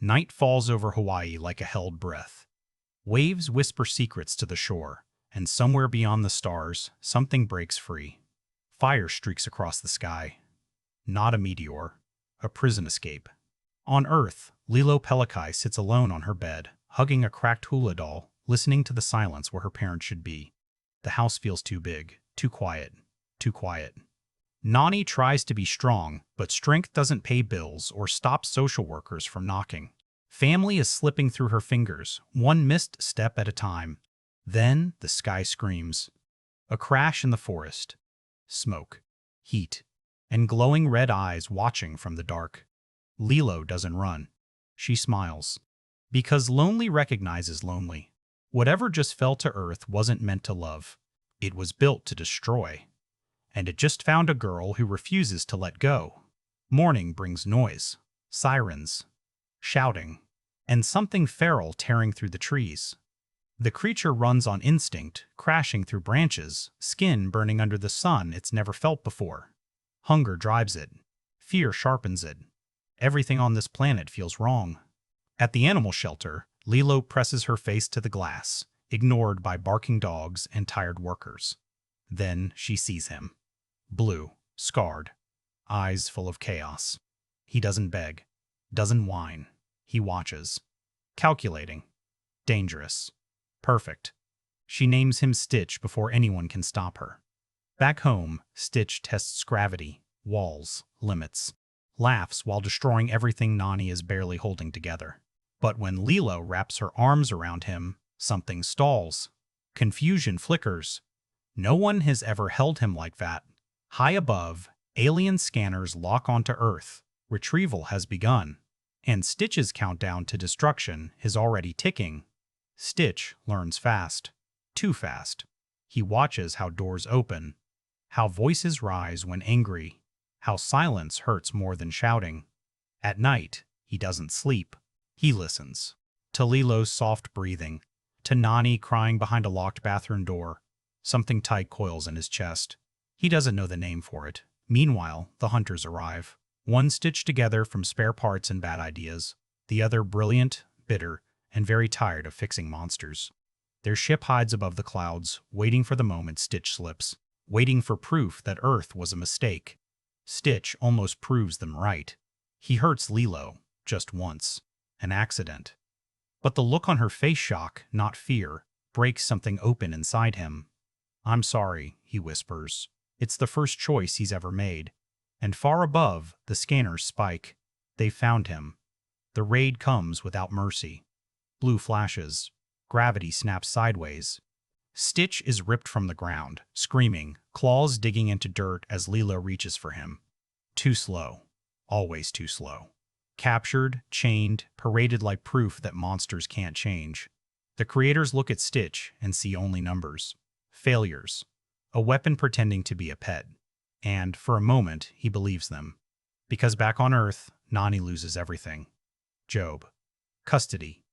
Night falls over Hawaii like a held breath. Waves whisper secrets to the shore, and somewhere beyond the stars, something breaks free. Fire streaks across the sky. Not a meteor, a prison escape. On Earth, Lilo Pelikai sits alone on her bed, hugging a cracked hula doll, listening to the silence where her parents should be. The house feels too big, too quiet, too quiet. Nani tries to be strong, but strength doesn't pay bills or stop social workers from knocking. Family is slipping through her fingers, one missed step at a time. Then the sky screams. A crash in the forest. Smoke, heat, and glowing red eyes watching from the dark. Lilo doesn't run. She smiles. Because lonely recognizes lonely. Whatever just fell to Earth wasn't meant to love. It was built to destroy. And it just found a girl who refuses to let go. Morning brings noise, sirens, shouting, and something feral tearing through the trees. The creature runs on instinct, crashing through branches, skin burning under the sun it's never felt before. Hunger drives it. Fear sharpens it. Everything on this planet feels wrong. At the animal shelter, Lilo presses her face to the glass, ignored by barking dogs and tired workers. Then she sees him. Blue, scarred, eyes full of chaos. He doesn't beg, doesn't whine. He watches. Calculating. Dangerous. Perfect. She names him Stitch before anyone can stop her. Back home, Stitch tests gravity, walls, limits. Laughs while destroying everything Nani is barely holding together. But when Lilo wraps her arms around him, something stalls. Confusion flickers. No one has ever held him like that. High above, alien scanners lock onto Earth. Retrieval has begun. And Stitch's countdown to destruction is already ticking. Stitch learns fast. Too fast. He watches how doors open. How voices rise when angry. How silence hurts more than shouting. At night, he doesn't sleep. He listens. To Lilo's soft breathing. To Nani crying behind a locked bathroom door. Something tight coils in his chest. He doesn't know the name for it. Meanwhile, the hunters arrive. One stitched together from spare parts and bad ideas. The other brilliant, bitter, and very tired of fixing monsters. Their ship hides above the clouds, waiting for the moment Stitch slips. Waiting for proof that Earth was a mistake. Stitch almost proves them right. He hurts Lilo, just once. An accident. But the look on her face, shock, not fear, breaks something open inside him. "I'm sorry," he whispers. It's the first choice he's ever made. And far above, the scanners spike. They've found him. The raid comes without mercy. Blue flashes. Gravity snaps sideways. Stitch is ripped from the ground, screaming, claws digging into dirt as Lilo reaches for him. Too slow. Always too slow. Captured, chained, paraded like proof that monsters can't change. The creators look at Stitch and see only numbers. Failures. A weapon pretending to be a pet. And, for a moment, he believes them. Because back on Earth, Nani loses everything. Job. Custody.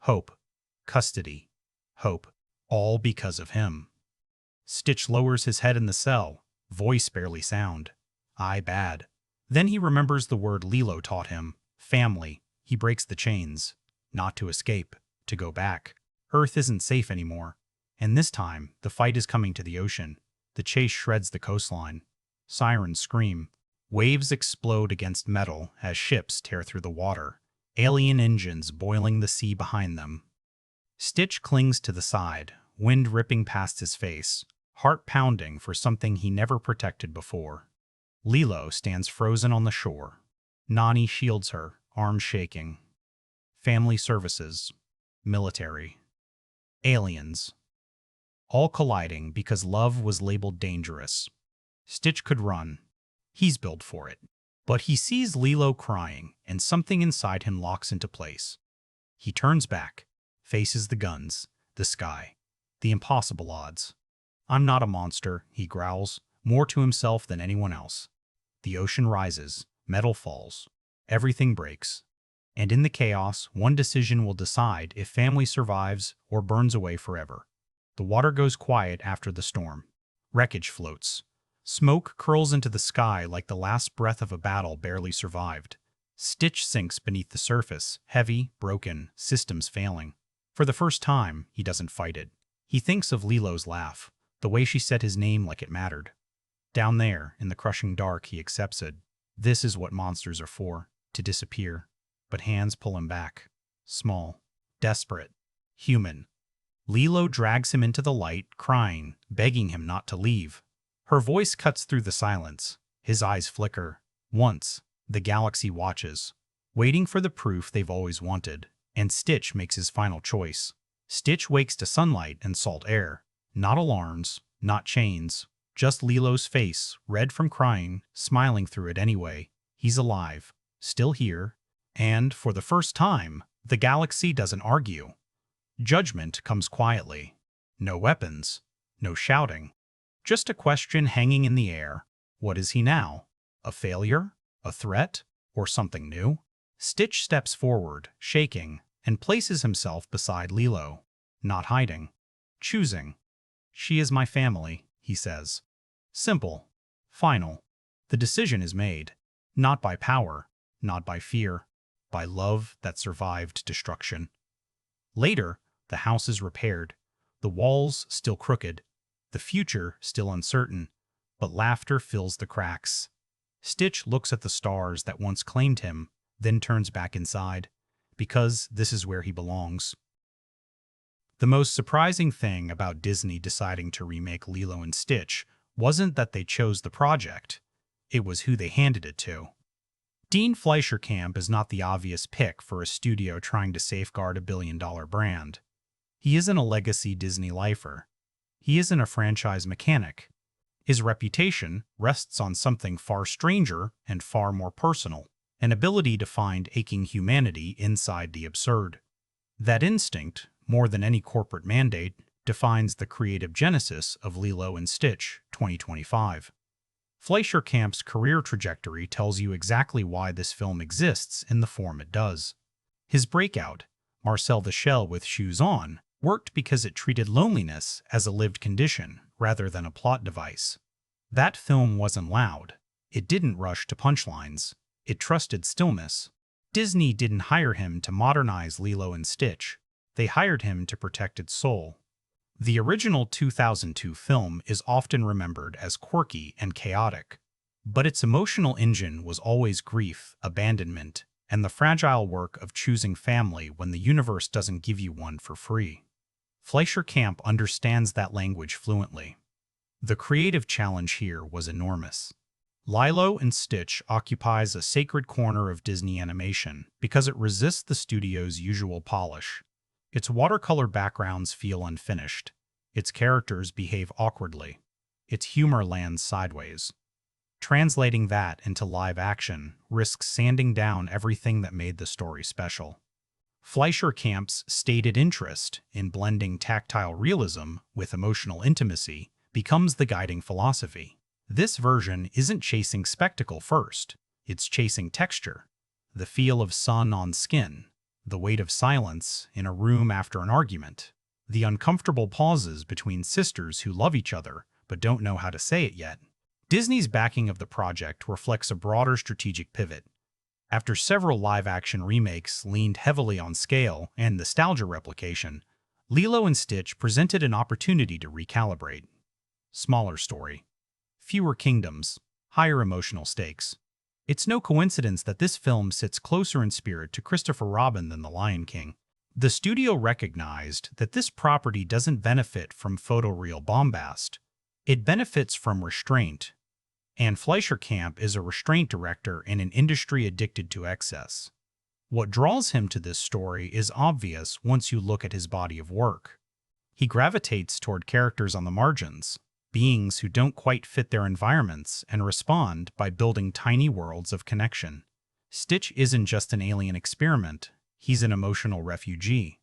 Hope. Custody. Hope. All because of him. Stitch lowers his head in the cell, voice barely sound. I bad. Then he remembers the word Lilo taught him. Family. He breaks the chains. Not to escape. To go back. Earth isn't safe anymore. And this time, the fight is coming to the ocean. The chase shreds the coastline. Sirens scream. Waves explode against metal as ships tear through the water. Alien engines boiling the sea behind them. Stitch clings to the side, wind ripping past his face, heart pounding for something he never protected before. Lilo stands frozen on the shore. Nani shields her, arms shaking. Family services. Military. Aliens. All colliding because love was labeled dangerous. Stitch could run. He's built for it. But he sees Lilo crying, and something inside him locks into place. He turns back, faces the guns, the sky, the impossible odds. I'm not a monster, he growls, more to himself than anyone else. The ocean rises, metal falls, everything breaks. And in the chaos, one decision will decide if family survives or burns away forever. The water goes quiet after the storm. Wreckage floats. Smoke curls into the sky like the last breath of a battle barely survived. Stitch sinks beneath the surface, heavy, broken, systems failing. For the first time, he doesn't fight it. He thinks of Lilo's laugh, the way she said his name like it mattered. Down there, in the crushing dark, he accepts it. This is what monsters are for, to disappear. But hands pull him back. Small, desperate, human. Lilo drags him into the light, crying, begging him not to leave. Her voice cuts through the silence. His eyes flicker. Once, the galaxy watches, waiting for the proof they've always wanted, and Stitch makes his final choice. Stitch wakes to sunlight and salt air. Not alarms, not chains, just Lilo's face, red from crying, smiling through it anyway. He's alive, still here, and, for the first time, the galaxy doesn't argue. Judgment comes quietly. No weapons, no shouting. Just a question hanging in the air. What is he now? A failure? A threat? Or something new? Stitch steps forward, shaking, and places himself beside Lilo. Not hiding. Choosing. She is my family, he says. Simple. Final. The decision is made. Not by power, not by fear, by love that survived destruction. Later, the house is repaired. The walls still crooked. The future still uncertain. But laughter fills the cracks. Stitch looks at the stars that once claimed him, then turns back inside, because this is where he belongs. The most surprising thing about Disney deciding to remake Lilo and Stitch wasn't that they chose the project, it was who they handed it to. Dean Fleischer Camp is not the obvious pick for a studio trying to safeguard a billion-dollar brand. He isn't a legacy Disney lifer. He isn't a franchise mechanic. His reputation rests on something far stranger and far more personal, an ability to find aching humanity inside the absurd. That instinct, more than any corporate mandate, defines the creative genesis of Lilo and Stitch 2025. Fleischer Camp's career trajectory tells you exactly why this film exists in the form it does. His breakout, Marcel the Shell with Shoes On, worked because it treated loneliness as a lived condition rather than a plot device. That film wasn't loud. It didn't rush to punchlines. It trusted stillness. Disney didn't hire him to modernize Lilo and Stitch. They hired him to protect its soul. The original 2002 film is often remembered as quirky and chaotic, but its emotional engine was always grief, abandonment, and the fragile work of choosing family when the universe doesn't give you one for free. Fleischer Camp understands that language fluently. The creative challenge here was enormous. Lilo and Stitch occupies a sacred corner of Disney animation because it resists the studio's usual polish. Its watercolor backgrounds feel unfinished. Its characters behave awkwardly. Its humor lands sideways. Translating that into live action risks sanding down everything that made the story special. Fleischer Camp's stated interest in blending tactile realism with emotional intimacy becomes the guiding philosophy. This version isn't chasing spectacle first, it's chasing texture, the feel of sun on skin, the weight of silence in a room after an argument, the uncomfortable pauses between sisters who love each other but don't know how to say it yet. Disney's backing of the project reflects a broader strategic pivot. After several live-action remakes leaned heavily on scale and nostalgia replication, Lilo and Stitch presented an opportunity to recalibrate. Smaller story. Fewer kingdoms. Higher emotional stakes. It's no coincidence that this film sits closer in spirit to Christopher Robin than The Lion King. The studio recognized that this property doesn't benefit from photoreal bombast. It benefits from restraint. And Fleischer Camp is a restraint director in an industry addicted to excess. What draws him to this story is obvious once you look at his body of work. He gravitates toward characters on the margins, beings who don't quite fit their environments and respond by building tiny worlds of connection. Stitch isn't just an alien experiment, he's an emotional refugee.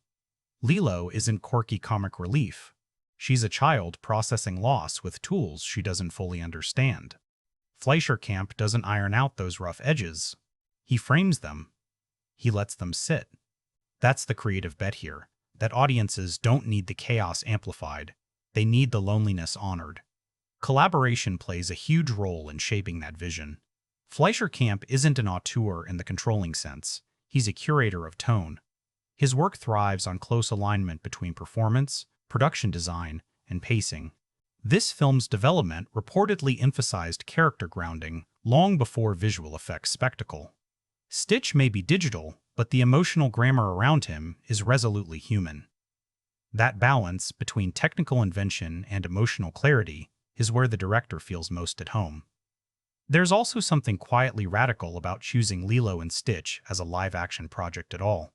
Lilo isn't quirky comic relief. She's a child processing loss with tools she doesn't fully understand. Fleischer Camp doesn't iron out those rough edges. He frames them. He lets them sit. That's the creative bet here, that audiences don't need the chaos amplified. They need the loneliness honored. Collaboration plays a huge role in shaping that vision. Fleischer Camp isn't an auteur in the controlling sense. He's a curator of tone. His work thrives on close alignment between performance, production design, and pacing. This film's development reportedly emphasized character grounding long before visual effects spectacle. Stitch may be digital, but the emotional grammar around him is resolutely human. That balance between technical invention and emotional clarity is where the director feels most at home. There's also something quietly radical about choosing Lilo and Stitch as a live-action project at all.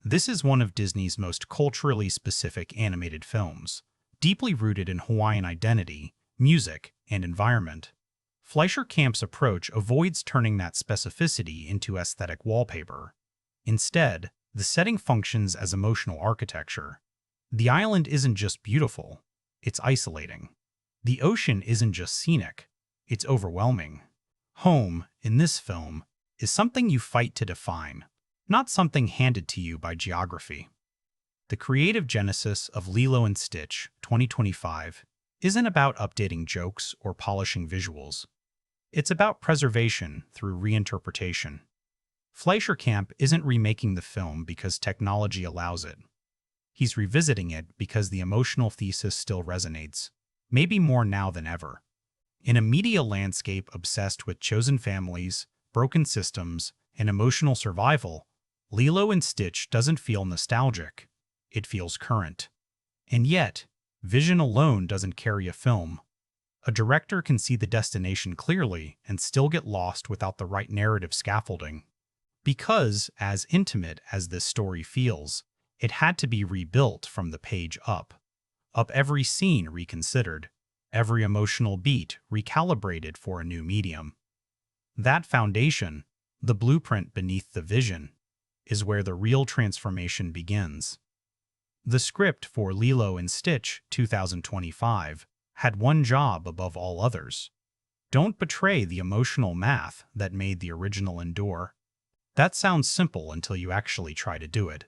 This is one of Disney's most culturally specific animated films, deeply rooted in Hawaiian identity, music, and environment. Fleischer Camp's approach avoids turning that specificity into aesthetic wallpaper. Instead, the setting functions as emotional architecture. The island isn't just beautiful, it's isolating. The ocean isn't just scenic, it's overwhelming. Home, in this film, is something you fight to define, not something handed to you by geography. The creative genesis of Lilo and Stitch 2025 isn't about updating jokes or polishing visuals. It's about preservation through reinterpretation. Fleischer Camp isn't remaking the film because technology allows it. He's revisiting it because the emotional thesis still resonates, maybe more now than ever. In a media landscape obsessed with chosen families, broken systems, and emotional survival, Lilo and Stitch doesn't feel nostalgic. It feels current. And yet, vision alone doesn't carry a film. A director can see the destination clearly and still get lost without the right narrative scaffolding. Because, as intimate as this story feels, it had to be rebuilt from the page up. Up every scene reconsidered, every emotional beat recalibrated for a new medium. That foundation, the blueprint beneath the vision, is where the real transformation begins. The script for Lilo and Stitch 2025 had one job above all others. Don't betray the emotional math that made the original endure. That sounds simple until you actually try to do it.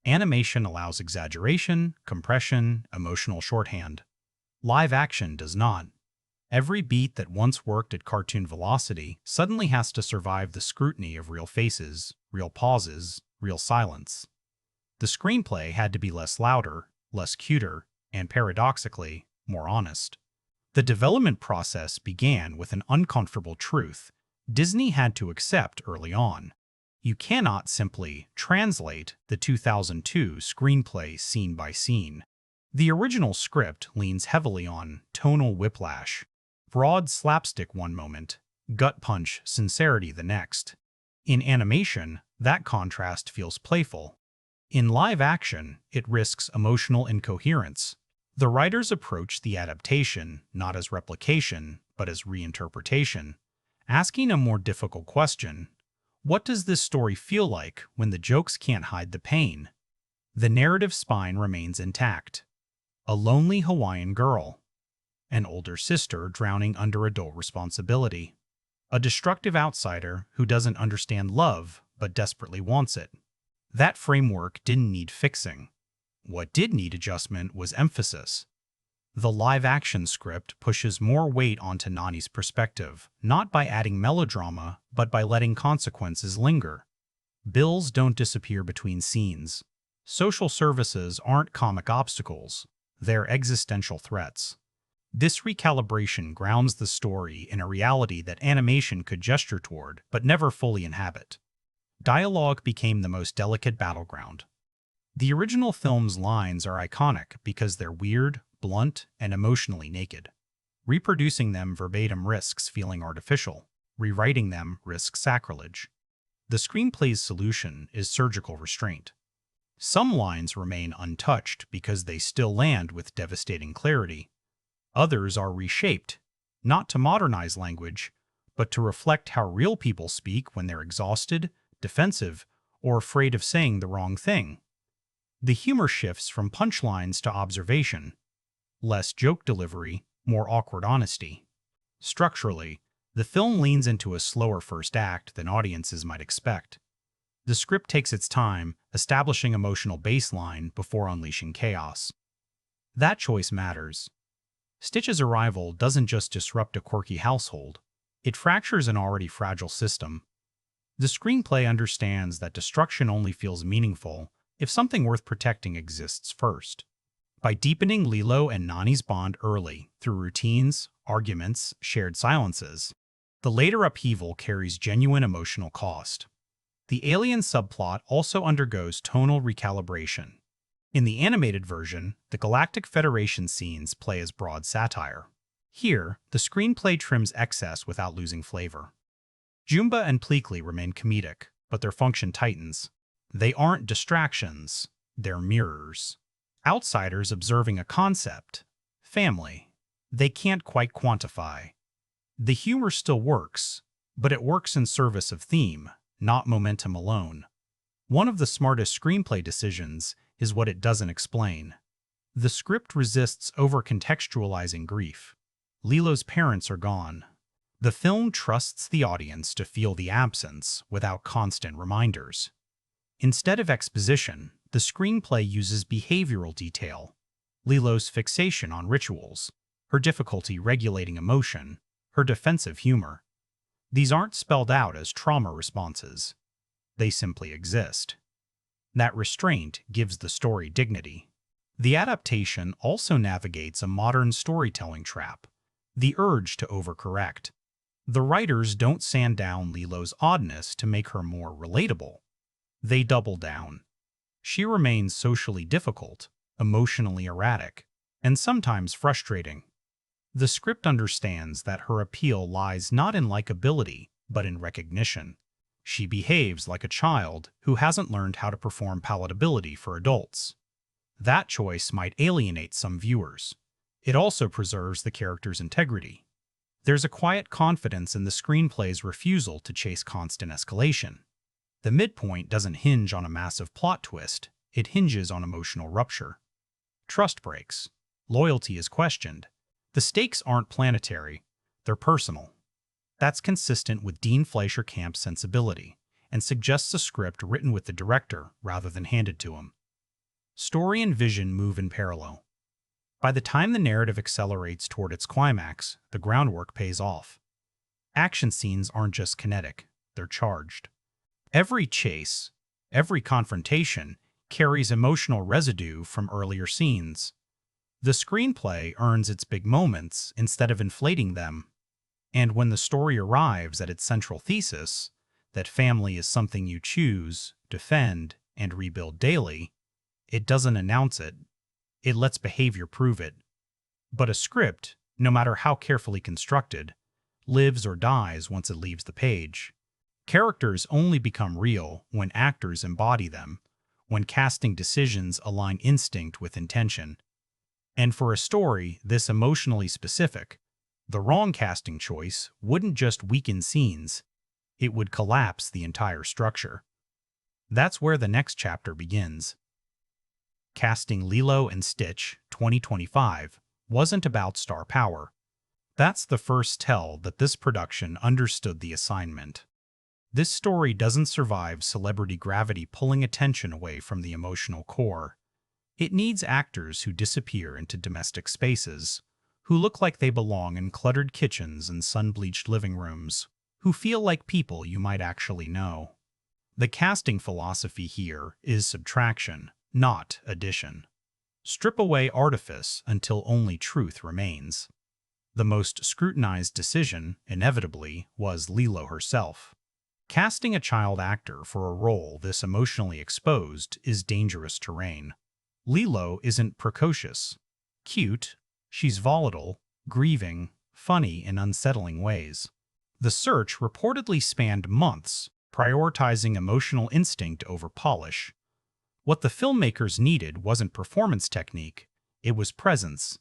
Animation allows exaggeration, compression, emotional shorthand. Live action does not. Every beat that once worked at cartoon velocity suddenly has to survive the scrutiny of real faces, real pauses, real silence. The screenplay had to be less louder, less cuter, and paradoxically, more honest. The development process began with an uncomfortable truth Disney had to accept early on. You cannot simply translate the 2002 screenplay scene by scene. The original script leans heavily on tonal whiplash, broad slapstick one moment, gut punch sincerity the next. In animation, that contrast feels playful. In live action, it risks emotional incoherence. The writers approach the adaptation not as replication, but as reinterpretation, asking a more difficult question. What does this story feel like when the jokes can't hide the pain? The narrative spine remains intact. A lonely Hawaiian girl. An older sister drowning under adult responsibility. A destructive outsider who doesn't understand love but desperately wants it. That framework didn't need fixing. What did need adjustment was emphasis. The live-action script pushes more weight onto Nani's perspective, not by adding melodrama, but by letting consequences linger. Bills don't disappear between scenes. Social services aren't comic obstacles, they're existential threats. This recalibration grounds the story in a reality that animation could gesture toward, but never fully inhabit. Dialogue became the most delicate battleground. The original film's lines are iconic because they're weird, blunt, and emotionally naked. Reproducing them verbatim risks feeling artificial. Rewriting them risks sacrilege. The screenplay's solution is surgical restraint. Some lines remain untouched because they still land with devastating clarity. Others are reshaped, not to modernize language, but to reflect how real people speak when they're exhausted, defensive, or afraid of saying the wrong thing. The humor shifts from punchlines to observation. Less joke delivery, more awkward honesty. Structurally, the film leans into a slower first act than audiences might expect. The script takes its time, establishing emotional baseline before unleashing chaos. That choice matters. Stitch's arrival doesn't just disrupt a quirky household, It fractures an already fragile system. The screenplay understands that destruction only feels meaningful if something worth protecting exists first. By deepening Lilo and Nani's bond early through routines, arguments, shared silences, the later upheaval carries genuine emotional cost. The alien subplot also undergoes tonal recalibration. In the animated version, the Galactic Federation scenes play as broad satire. Here, the screenplay trims excess without losing flavor. Jumba and Pleakley remain comedic, but their function tightens. They aren't distractions, they're mirrors. Outsiders observing a concept, family, they can't quite quantify. The humor still works, but it works in service of theme, not momentum alone. One of the smartest screenplay decisions is what it doesn't explain. The script resists over-contextualizing grief. Lilo's parents are gone. The film trusts the audience to feel the absence without constant reminders. Instead of exposition, the screenplay uses behavioral detail. Lilo's fixation on rituals, her difficulty regulating emotion, her defensive humor. These aren't spelled out as trauma responses. They simply exist. That restraint gives the story dignity. The adaptation also navigates a modern storytelling trap, the urge to overcorrect. The writers don't sand down Lilo's oddness to make her more relatable. They double down. She remains socially difficult, emotionally erratic, and sometimes frustrating. The script understands that her appeal lies not in likability, but in recognition. She behaves like a child who hasn't learned how to perform palatability for adults. That choice might alienate some viewers. It also preserves the character's integrity. There's a quiet confidence in the screenplay's refusal to chase constant escalation. The midpoint doesn't hinge on a massive plot twist, it hinges on emotional rupture. Trust breaks. Loyalty is questioned. The stakes aren't planetary, they're personal. That's consistent with Dean Fleischer Camp's sensibility, and suggests a script written with the director rather than handed to him. Story and vision move in parallel. By the time the narrative accelerates toward its climax, the groundwork pays off. Action scenes aren't just kinetic, they're charged. Every chase, every confrontation, carries emotional residue from earlier scenes. The screenplay earns its big moments instead of inflating them. And when the story arrives at its central thesis, that family is something you choose, defend, and rebuild daily, it doesn't announce it. It lets behavior prove it. But a script, no matter how carefully constructed, lives or dies once it leaves the page. Characters only become real when actors embody them, when casting decisions align instinct with intention. And for a story this emotionally specific, the wrong casting choice wouldn't just weaken scenes, it would collapse the entire structure. That's where the next chapter begins. Casting Lilo and Stitch 2025 wasn't about star power. That's the first tell that this production understood the assignment. This story doesn't survive celebrity gravity pulling attention away from the emotional core. It needs actors who disappear into domestic spaces, who look like they belong in cluttered kitchens and sun-bleached living rooms, who feel like people you might actually know. The casting philosophy here is subtraction, not addition. Strip away artifice until only truth remains. The most scrutinized decision, inevitably, was Lilo herself. Casting a child actor for a role this emotionally exposed is dangerous terrain. Lilo isn't precocious. Cute, she's volatile, grieving, funny in unsettling ways. The search reportedly spanned months, prioritizing emotional instinct over polish. What the filmmakers needed wasn't performance technique, it was presence.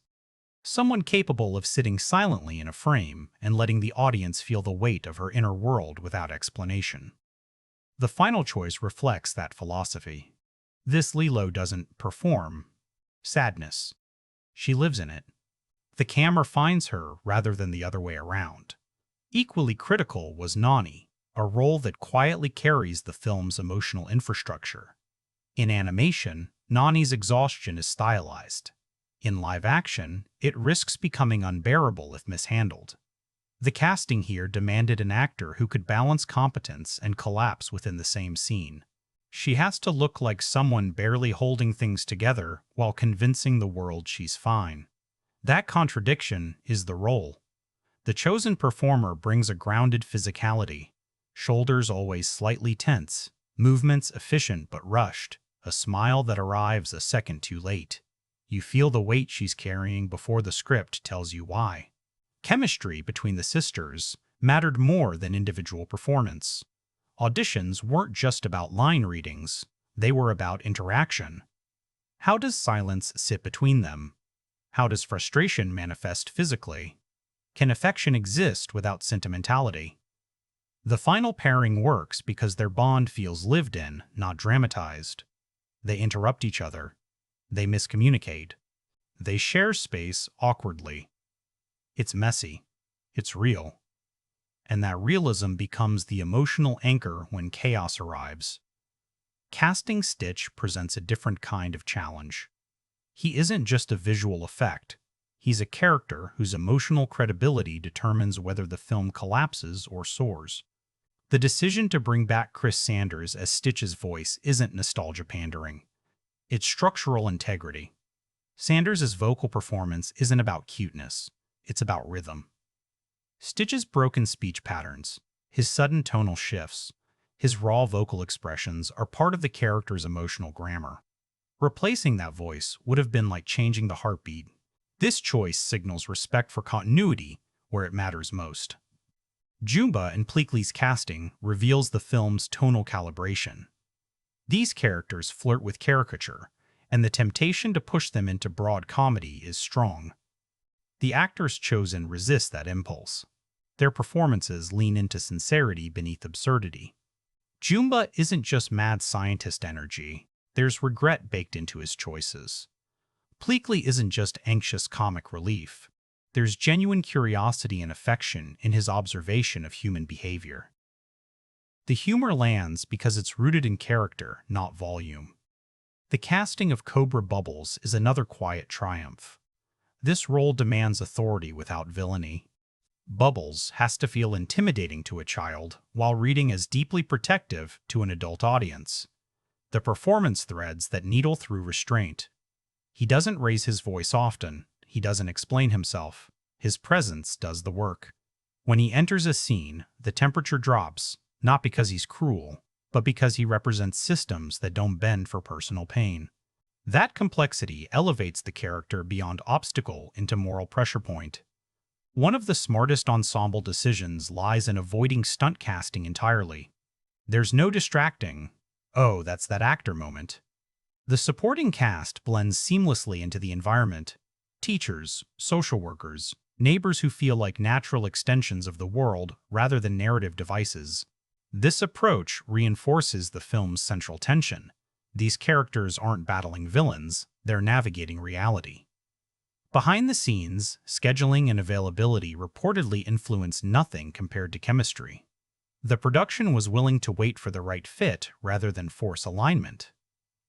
Someone capable of sitting silently in a frame and letting the audience feel the weight of her inner world without explanation. The final choice reflects that philosophy. This Lilo doesn't perform sadness. She lives in it. The camera finds her rather than the other way around. Equally critical was Nani, a role that quietly carries the film's emotional infrastructure. In animation, Nani's exhaustion is stylized. In live action, it risks becoming unbearable if mishandled. The casting here demanded an actor who could balance competence and collapse within the same scene. She has to look like someone barely holding things together while convincing the world she's fine. That contradiction is the role. The chosen performer brings a grounded physicality, shoulders always slightly tense, movements efficient but rushed, a smile that arrives a second too late. You feel the weight she's carrying before the script tells you why. Chemistry between the sisters mattered more than individual performance. Auditions weren't just about line readings, they were about interaction. How does silence sit between them? How does frustration manifest physically? Can affection exist without sentimentality? The final pairing works because their bond feels lived in, not dramatized. They interrupt each other. They miscommunicate. They share space awkwardly. It's messy. It's real. And that realism becomes the emotional anchor when chaos arrives. Casting Stitch presents a different kind of challenge. He isn't just a visual effect. He's a character whose emotional credibility determines whether the film collapses or soars. The decision to bring back Chris Sanders as Stitch's voice isn't nostalgia pandering. It's structural integrity. Sanders' vocal performance isn't about cuteness. It's about rhythm. Stitch's broken speech patterns, his sudden tonal shifts, his raw vocal expressions are part of the character's emotional grammar. Replacing that voice would have been like changing the heartbeat. This choice signals respect for continuity where it matters most. Jumba and Pleakley's casting reveals the film's tonal calibration. These characters flirt with caricature, and the temptation to push them into broad comedy is strong. The actors chosen resist that impulse. Their performances lean into sincerity beneath absurdity. Jumba isn't just mad scientist energy, there's regret baked into his choices. Pleakley isn't just anxious comic relief, there's genuine curiosity and affection in his observation of human behavior. The humor lands because it's rooted in character, not volume. The casting of Cobra Bubbles is another quiet triumph. This role demands authority without villainy. Bubbles has to feel intimidating to a child while reading as deeply protective to an adult audience. The performance threads that needle through restraint. He doesn't raise his voice often. He doesn't explain himself. His presence does the work. When he enters a scene, the temperature drops, not because he's cruel, but because he represents systems that don't bend for personal pain. That complexity elevates the character beyond obstacle into moral pressure point. One of the smartest ensemble decisions lies in avoiding stunt casting entirely. There's no distracting, "Oh, that's that actor" moment. The supporting cast blends seamlessly into the environment. Teachers, social workers, neighbors who feel like natural extensions of the world rather than narrative devices. This approach reinforces the film's central tension. These characters aren't battling villains, they're navigating reality. Behind the scenes, scheduling and availability reportedly influenced nothing compared to chemistry. The production was willing to wait for the right fit rather than force alignment.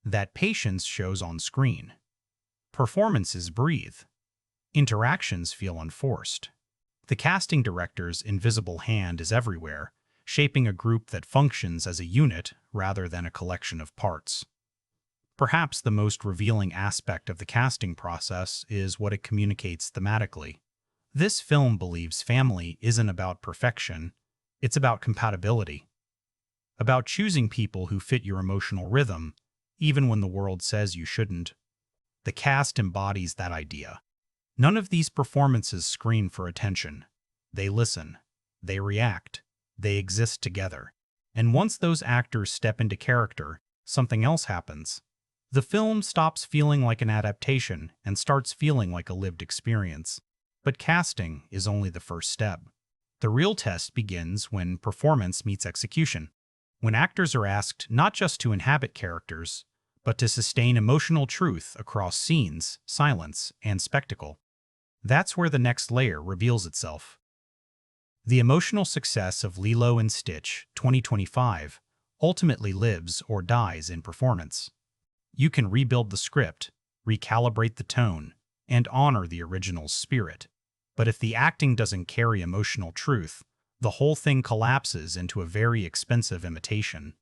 That patience shows on screen. Performances breathe. Interactions feel unforced. The casting director's invisible hand is everywhere, shaping a group that functions as a unit rather than a collection of parts. Perhaps the most revealing aspect of the casting process is what it communicates thematically. This film believes family isn't about perfection, it's about compatibility. About choosing people who fit your emotional rhythm, even when the world says you shouldn't. The cast embodies that idea. None of these performances scream for attention. They listen. They react. They exist together. And once those actors step into character, something else happens. The film stops feeling like an adaptation and starts feeling like a lived experience. But casting is only the first step. The real test begins when performance meets execution. When actors are asked not just to inhabit characters, but to sustain emotional truth across scenes, silence, and spectacle. That's where the next layer reveals itself. The emotional success of Lilo and Stitch 2025 ultimately lives or dies in performance. You can rebuild the script, recalibrate the tone, and honor the original's spirit. But if the acting doesn't carry emotional truth, the whole thing collapses into a very expensive imitation.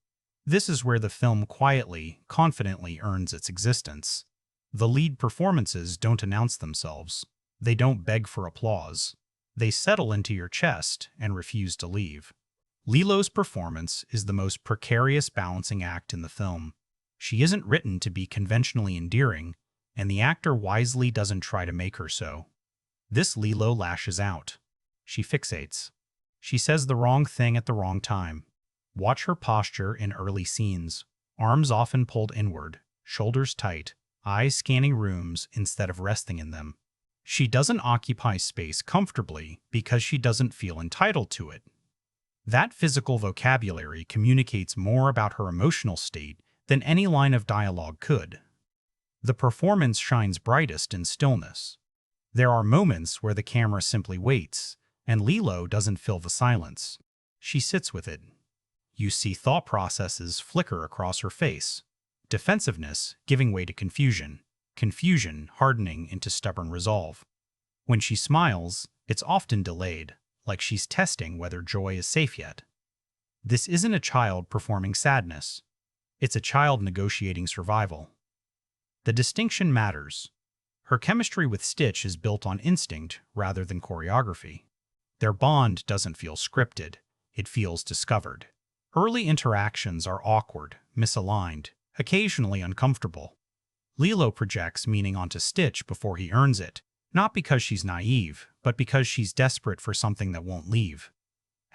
This is where the film quietly, confidently earns its existence. The lead performances don't announce themselves. They don't beg for applause. They settle into your chest and refuse to leave. Lilo's performance is the most precarious balancing act in the film. She isn't written to be conventionally endearing, and the actor wisely doesn't try to make her so. This Lilo lashes out. She fixates. She says the wrong thing at the wrong time. Watch her posture in early scenes. Arms often pulled inward, shoulders tight, eyes scanning rooms instead of resting in them. She doesn't occupy space comfortably because she doesn't feel entitled to it. That physical vocabulary communicates more about her emotional state than any line of dialogue could. The performance shines brightest in stillness. There are moments where the camera simply waits, and Lilo doesn't fill the silence. She sits with it. You see thought processes flicker across her face. Defensiveness giving way to confusion. Confusion hardening into stubborn resolve. When she smiles, it's often delayed, like she's testing whether joy is safe yet. This isn't a child performing sadness. It's a child negotiating survival. The distinction matters. Her chemistry with Stitch is built on instinct rather than choreography. Their bond doesn't feel scripted. It feels discovered. Early interactions are awkward, misaligned, occasionally uncomfortable. Lilo projects meaning onto Stitch before he earns it, not because she's naive, but because she's desperate for something that won't leave.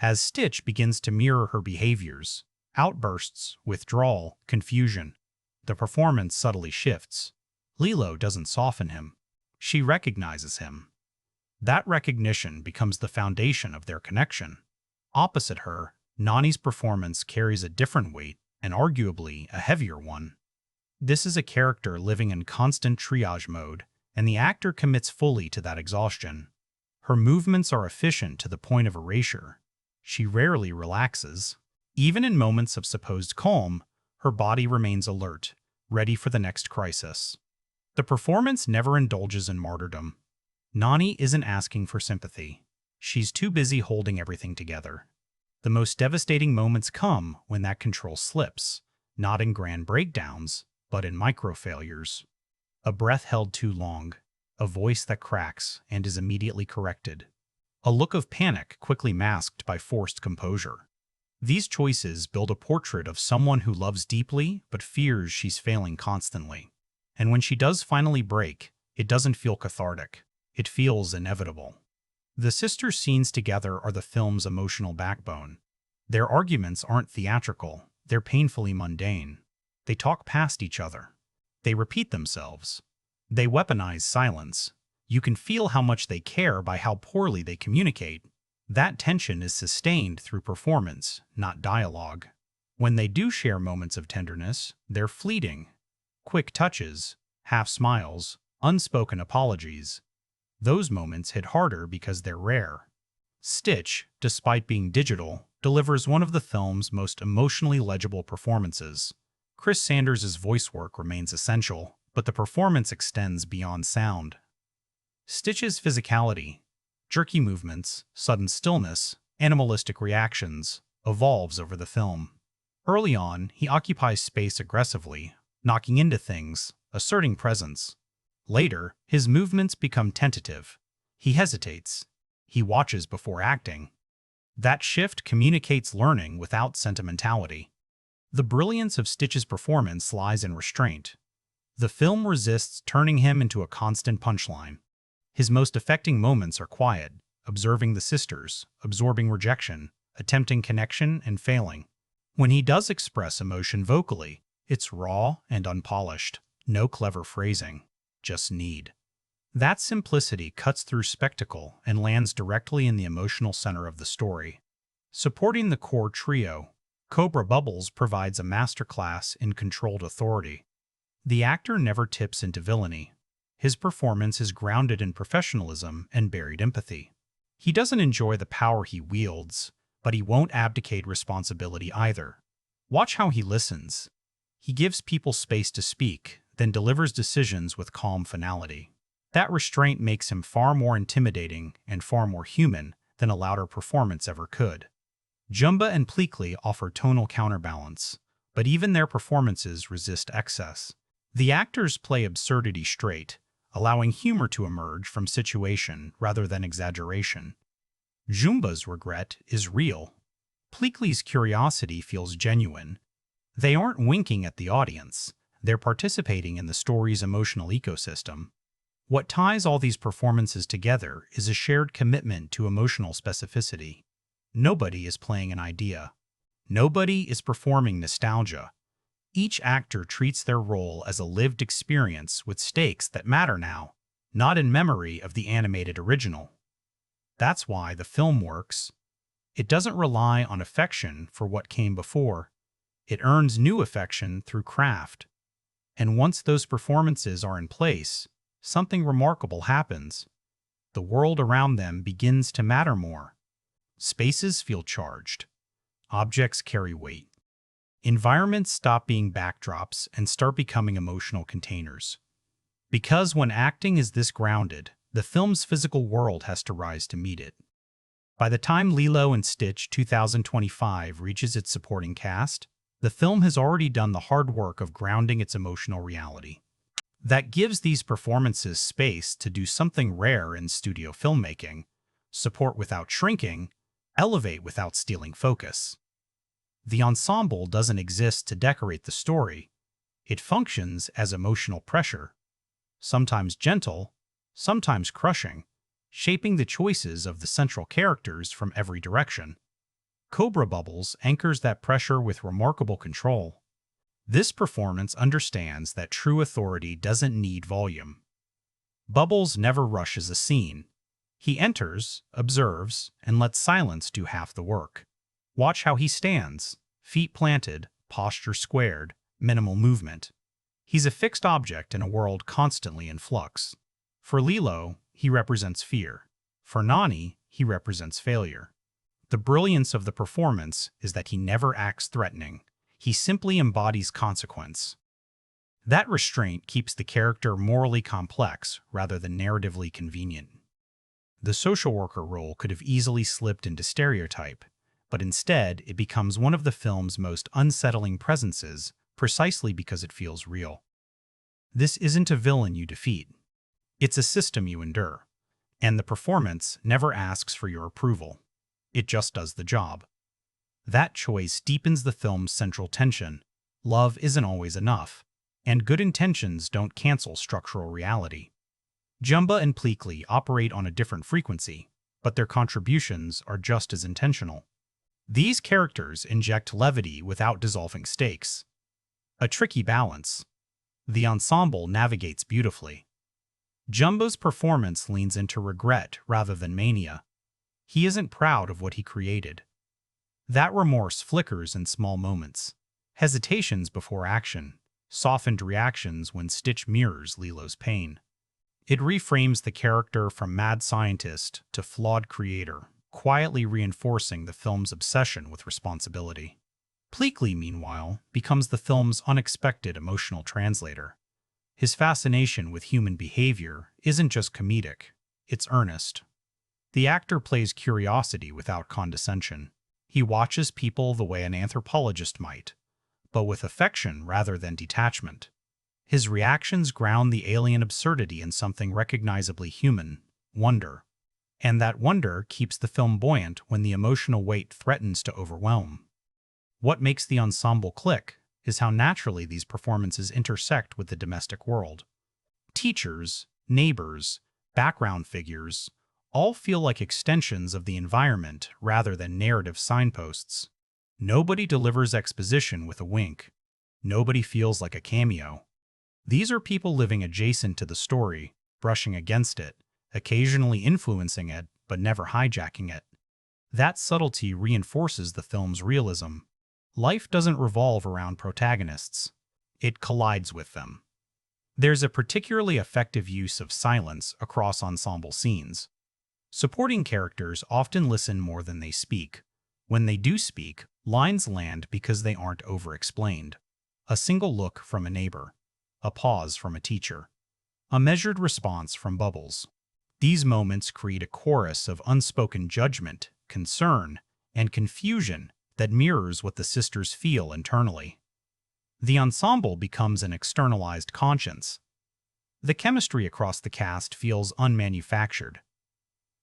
As Stitch begins to mirror her behaviors, outbursts, withdrawal, confusion, the performance subtly shifts. Lilo doesn't soften him. She recognizes him. That recognition becomes the foundation of their connection. Opposite her, Nani's performance carries a different weight, and arguably a heavier one. This is a character living in constant triage mode, and the actor commits fully to that exhaustion. Her movements are efficient to the point of erasure. She rarely relaxes. Even in moments of supposed calm, her body remains alert, ready for the next crisis. The performance never indulges in martyrdom. Nani isn't asking for sympathy. She's too busy holding everything together. The most devastating moments come when that control slips, not in grand breakdowns, but in micro-failures. A breath held too long, a voice that cracks and is immediately corrected. A look of panic quickly masked by forced composure. These choices build a portrait of someone who loves deeply but fears she's failing constantly. And when she does finally break, it doesn't feel cathartic. It feels inevitable. The sister scenes together are the film's emotional backbone. Their arguments aren't theatrical, they're painfully mundane. They talk past each other. They repeat themselves. They weaponize silence. You can feel how much they care by how poorly they communicate. That tension is sustained through performance, not dialogue. When they do share moments of tenderness, they're fleeting. Quick touches, half smiles, unspoken apologies. Those moments hit harder because they're rare. Stitch, despite being digital, delivers one of the film's most emotionally legible performances. Chris Sanders' voice work remains essential, but the performance extends beyond sound. Stitch's physicality, jerky movements, sudden stillness, animalistic reactions, evolves over the film. Early on, he occupies space aggressively, knocking into things, asserting presence. Later, his movements become tentative. He hesitates. He watches before acting. That shift communicates learning without sentimentality. The brilliance of Stitch's performance lies in restraint. The film resists turning him into a constant punchline. His most affecting moments are quiet, observing the sisters, absorbing rejection, attempting connection, and failing. When he does express emotion vocally, it's raw and unpolished. No clever phrasing, just need. That simplicity cuts through spectacle and lands directly in the emotional center of the story. Supporting the core trio, Cobra Bubbles provides a masterclass in controlled authority. The actor never tips into villainy. His performance is grounded in professionalism and buried empathy. He doesn't enjoy the power he wields, but he won't abdicate responsibility either. Watch how he listens. He gives people space to speak, then delivers decisions with calm finality. That restraint makes him far more intimidating and far more human than a louder performance ever could. Jumba and Pleakley offer tonal counterbalance, but even their performances resist excess. The actors play absurdity straight, allowing humor to emerge from situation rather than exaggeration. Jumba's regret is real. Pleakley's curiosity feels genuine. They aren't winking at the audience, they're participating in the story's emotional ecosystem. What ties all these performances together is a shared commitment to emotional specificity. Nobody is playing an idea. Nobody is performing nostalgia. Each actor treats their role as a lived experience with stakes that matter now, not in memory of the animated original. That's why the film works. It doesn't rely on affection for what came before. It earns new affection through craft. And once those performances are in place, something remarkable happens. The world around them begins to matter more. Spaces feel charged. Objects carry weight. Environments stop being backdrops and start becoming emotional containers. Because when acting is this grounded, the film's physical world has to rise to meet it. By the time Lilo and Stitch 2025 reaches its supporting cast, the film has already done the hard work of grounding its emotional reality. That gives these performances space to do something rare in studio filmmaking: support without shrinking, elevate without stealing focus. The ensemble doesn't exist to decorate the story. It functions as emotional pressure, sometimes gentle, sometimes crushing, shaping the choices of the central characters from every direction. Cobra Bubbles anchors that pressure with remarkable control. This performance understands that true authority doesn't need volume. Bubbles never rushes a scene. He enters, observes, and lets silence do half the work. Watch how he stands, feet planted, posture squared, minimal movement. He's a fixed object in a world constantly in flux. For Lilo, he represents fear. For Nani, he represents failure. The brilliance of the performance is that he never acts threatening. He simply embodies consequence. That restraint keeps the character morally complex rather than narratively convenient. The social worker role could have easily slipped into stereotype, but instead it becomes one of the film's most unsettling presences precisely because it feels real. This isn't a villain you defeat. It's a system you endure, and the performance never asks for your approval. It just does the job. That choice deepens the film's central tension. Love isn't always enough, and good intentions don't cancel structural reality. Jumba and Pleakley operate on a different frequency, but their contributions are just as intentional. These characters inject levity without dissolving stakes. A tricky balance. The ensemble navigates beautifully. Jumbo's performance leans into regret rather than mania. He isn't proud of what he created. That remorse flickers in small moments. Hesitations before action, softened reactions when Stitch mirrors Lilo's pain. It reframes the character from mad scientist to flawed creator, quietly reinforcing the film's obsession with responsibility. Pleakley, meanwhile, becomes the film's unexpected emotional translator. His fascination with human behavior isn't just comedic, it's earnest. The actor plays curiosity without condescension. He watches people the way an anthropologist might, but with affection rather than detachment. His reactions ground the alien absurdity in something recognizably human: wonder. And that wonder keeps the film buoyant when the emotional weight threatens to overwhelm. What makes the ensemble click is how naturally these performances intersect with the domestic world. Teachers, neighbors, background figures all feel like extensions of the environment rather than narrative signposts. Nobody delivers exposition with a wink. Nobody feels like a cameo. These are people living adjacent to the story, brushing against it, occasionally influencing it, but never hijacking it. That subtlety reinforces the film's realism. Life doesn't revolve around protagonists. It collides with them. There's a particularly effective use of silence across ensemble scenes. Supporting characters often listen more than they speak. When they do speak, lines land because they aren't over-explained. A single look from a neighbor. A pause from a teacher. a measured response from Bubbles. These moments create a chorus of unspoken judgment, concern, and confusion that mirrors what the sisters feel internally. The ensemble becomes an externalized conscience. The chemistry across the cast feels unmanufactured.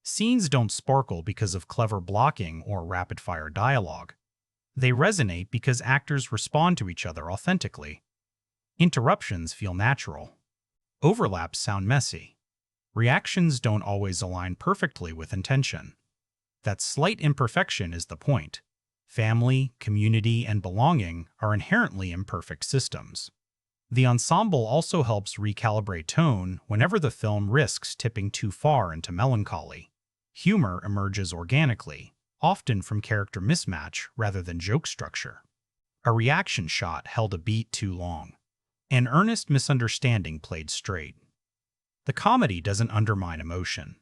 Scenes don't sparkle because of clever blocking or rapid-fire dialogue. They resonate because actors respond to each other authentically. Interruptions feel natural. Overlaps sound messy. Reactions don't always align perfectly with intention. That slight imperfection is the point. Family, community, and belonging are inherently imperfect systems. The ensemble also helps recalibrate tone whenever the film risks tipping too far into melancholy. Humor emerges organically, often from character mismatch rather than joke structure. A reaction shot held a beat too long. An earnest misunderstanding played straight. The comedy doesn't undermine emotion.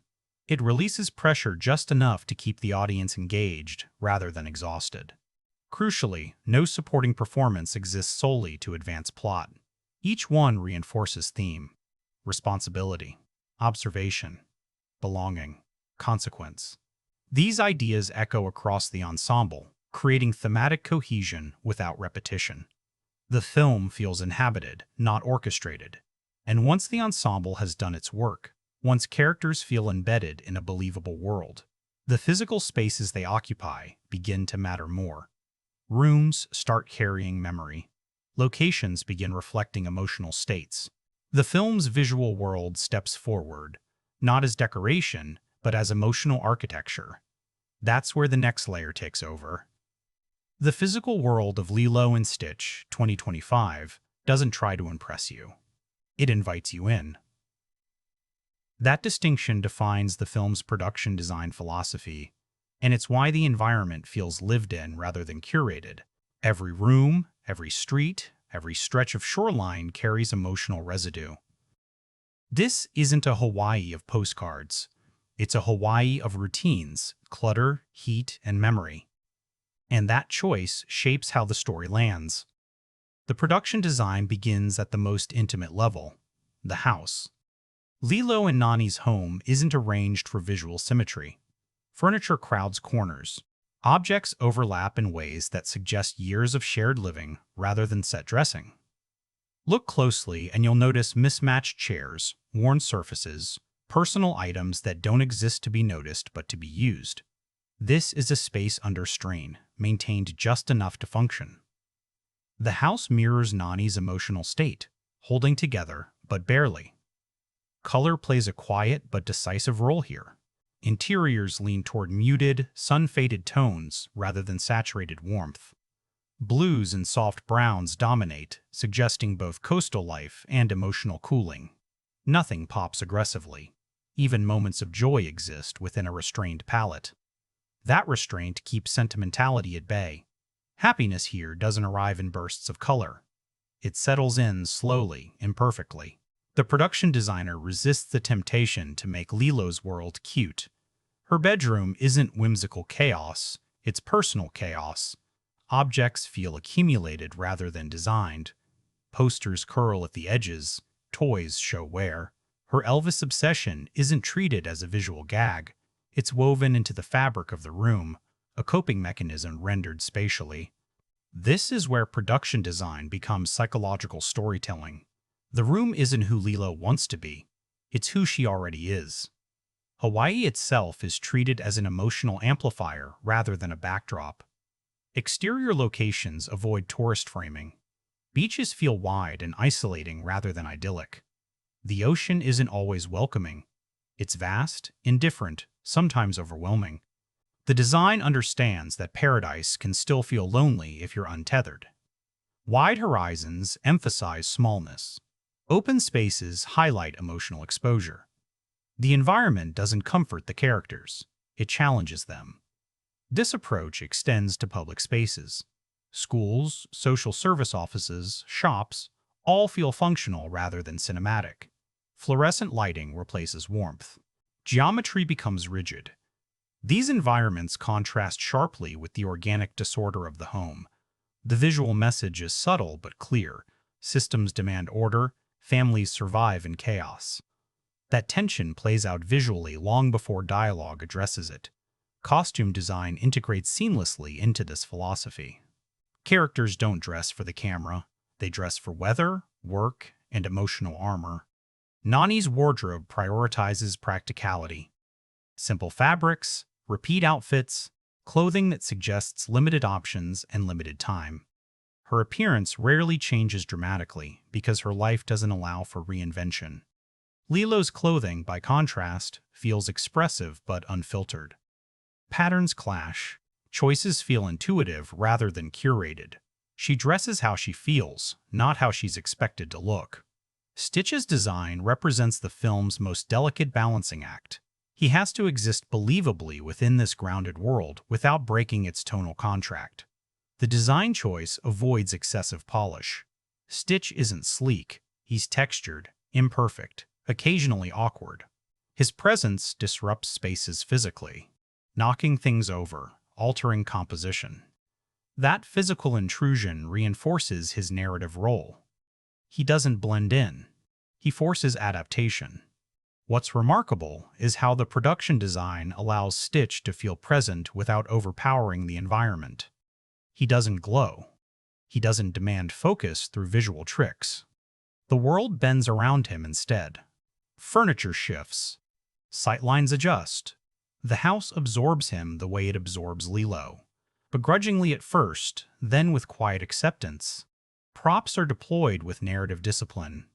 It releases pressure just enough to keep the audience engaged rather than exhausted. Crucially, no supporting performance exists solely to advance plot. Each one reinforces theme, responsibility, observation, belonging, consequence. These ideas echo across the ensemble, creating thematic cohesion without repetition. The film feels inhabited, not orchestrated. And once the ensemble has done its work, once characters feel embedded in a believable world, the physical spaces they occupy begin to matter more. Rooms start carrying memory. Locations begin reflecting emotional states. The film's visual world steps forward, not as decoration, but as emotional architecture. That's where the next layer takes over. The physical world of Lilo and Stitch 2025 doesn't try to impress you. It invites you in. That distinction defines the film's production design philosophy, and it's why the environment feels lived in rather than curated. Every room, every street, every stretch of shoreline carries emotional residue. This isn't a Hawaii of postcards. It's a Hawaii of routines, clutter, heat, and memory. And that choice shapes how the story lands. The production design begins at the most intimate level, the house. Lilo and Nani's home isn't arranged for visual symmetry. Furniture crowds corners. Objects overlap in ways that suggest years of shared living rather than set dressing. Look closely and you'll notice mismatched chairs, worn surfaces, personal items that don't exist to be noticed but to be used. This is a space under strain, maintained just enough to function. The house mirrors Nani's emotional state, holding together, but barely. Color plays a quiet but decisive role here. Interiors lean toward muted, sun-faded tones rather than saturated warmth. Blues and soft browns dominate, suggesting both coastal life and emotional cooling. Nothing pops aggressively. Even moments of joy exist within a restrained palette. That restraint keeps sentimentality at bay. Happiness here doesn't arrive in bursts of color. It settles in slowly, imperfectly. The production designer resists the temptation to make Lilo's world cute. Her bedroom isn't whimsical chaos, it's personal chaos. Objects feel accumulated rather than designed. Posters curl at the edges, toys show wear. Her Elvis obsession isn't treated as a visual gag. It's woven into the fabric of the room, a coping mechanism rendered spatially. This is where production design becomes psychological storytelling. The room isn't who Lilo wants to be, it's who she already is. Hawaii itself is treated as an emotional amplifier rather than a backdrop. Exterior locations avoid tourist framing. Beaches feel wide and isolating rather than idyllic. The ocean isn't always welcoming. It's vast, indifferent, sometimes overwhelming. The design understands that paradise can still feel lonely if you're untethered. Wide horizons emphasize smallness. Open spaces highlight emotional exposure. The environment doesn't comfort the characters, it challenges them. This approach extends to public spaces. Schools, social service offices, shops, all feel functional rather than cinematic. Fluorescent lighting replaces warmth. Geometry becomes rigid. These environments contrast sharply with the organic disorder of the home. The visual message is subtle but clear. Systems demand order, families survive in chaos. That tension plays out visually long before dialogue addresses it. Costume design integrates seamlessly into this philosophy. Characters don't dress for the camera. They dress for weather, work, and emotional armor. Nani's wardrobe prioritizes practicality. Simple fabrics, repeat outfits, clothing that suggests limited options and limited time. Her appearance rarely changes dramatically because her life doesn't allow for reinvention. Lilo's clothing, by contrast, feels expressive but unfiltered. Patterns clash. Choices feel intuitive rather than curated. She dresses how she feels, not how she's expected to look. Stitch's design represents the film's most delicate balancing act. He has to exist believably within this grounded world without breaking its tonal contract. The design choice avoids excessive polish. Stitch isn't sleek. He's textured, imperfect, occasionally awkward. His presence disrupts spaces physically, knocking things over, altering composition. That physical intrusion reinforces his narrative role. He doesn't blend in. He forces adaptation. What's remarkable is how the production design allows Stitch to feel present without overpowering the environment. He doesn't glow. He doesn't demand focus through visual tricks. The world bends around him instead. Furniture shifts. Sightlines adjust. The house absorbs him the way it absorbs Lilo. Begrudgingly at first, then with quiet acceptance. Props are deployed with narrative discipline.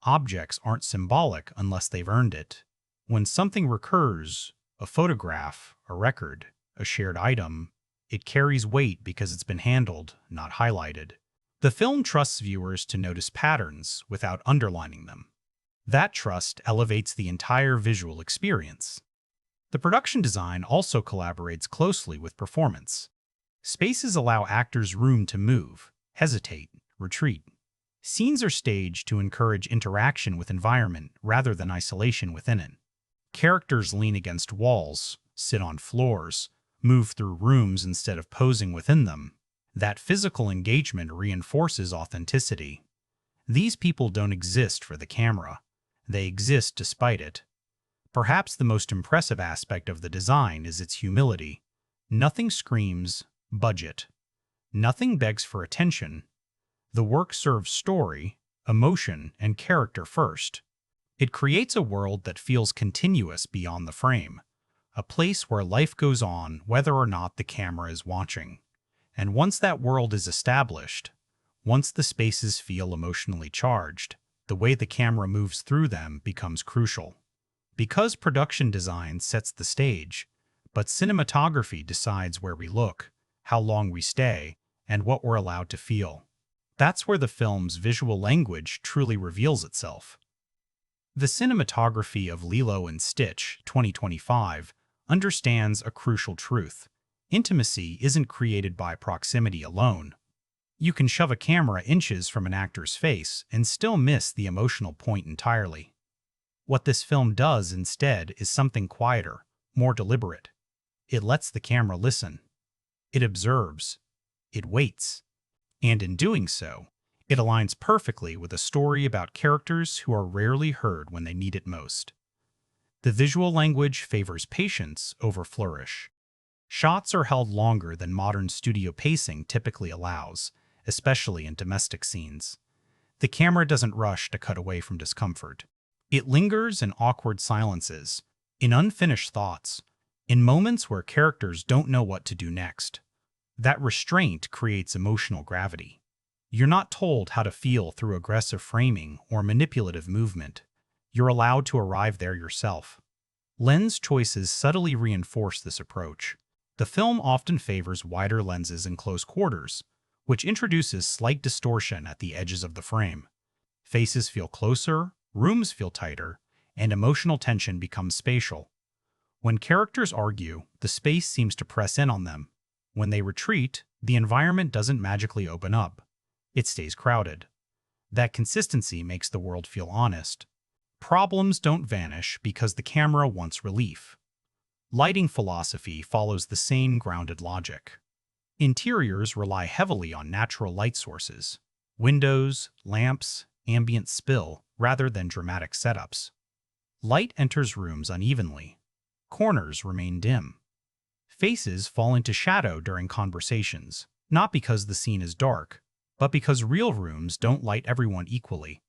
Objects aren't symbolic unless they've earned it. When something recurs, a photograph, a record, a shared item, it carries weight because it's been handled, not highlighted. The film trusts viewers to notice patterns without underlining them. That trust elevates the entire visual experience. The production design also collaborates closely with performance. Spaces allow actors room to move, hesitate, retreat. Scenes are staged to encourage interaction with environment rather than isolation within it. Characters lean against walls, sit on floors, move through rooms instead of posing within them. That physical engagement reinforces authenticity. These people don't exist for the camera. They exist despite it. Perhaps the most impressive aspect of the design is its humility. Nothing screams, budget. Nothing begs for attention. The work serves story, emotion, and character first. It creates a world that feels continuous beyond the frame, a place where life goes on whether or not the camera is watching. And once that world is established, once the spaces feel emotionally charged, the way the camera moves through them becomes crucial. Because production design sets the stage, but cinematography decides where we look, how long we stay, and what we're allowed to feel. That's where the film's visual language truly reveals itself. The cinematography of Lilo and Stitch 2025 understands a crucial truth. Intimacy isn't created by proximity alone. You can shove a camera inches from an actor's face and still miss the emotional point entirely. What this film does instead is something quieter, more deliberate. It lets the camera listen. It observes. It waits. And in doing so, it aligns perfectly with a story about characters who are rarely heard when they need it most. The visual language favors patience over flourish. Shots are held longer than modern studio pacing typically allows, especially in domestic scenes. The camera doesn't rush to cut away from discomfort. It lingers in awkward silences, in unfinished thoughts, in moments where characters don't know what to do next. That restraint creates emotional gravity. You're not told how to feel through aggressive framing or manipulative movement. You're allowed to arrive there yourself. Lens choices subtly reinforce this approach. The film often favors wider lenses in close quarters, which introduces slight distortion at the edges of the frame. Faces feel closer, rooms feel tighter, and emotional tension becomes spatial. When characters argue, the space seems to press in on them. When they retreat, the environment doesn't magically open up. It stays crowded. That consistency makes the world feel honest. Problems don't vanish because the camera wants relief. Lighting philosophy follows the same grounded logic. Interiors rely heavily on natural light sources. Windows, lamps, ambient spill, rather than dramatic setups. Light enters rooms unevenly. Corners remain dim. Faces fall into shadow during conversations, not because the scene is dark, but because real rooms don't light everyone equally.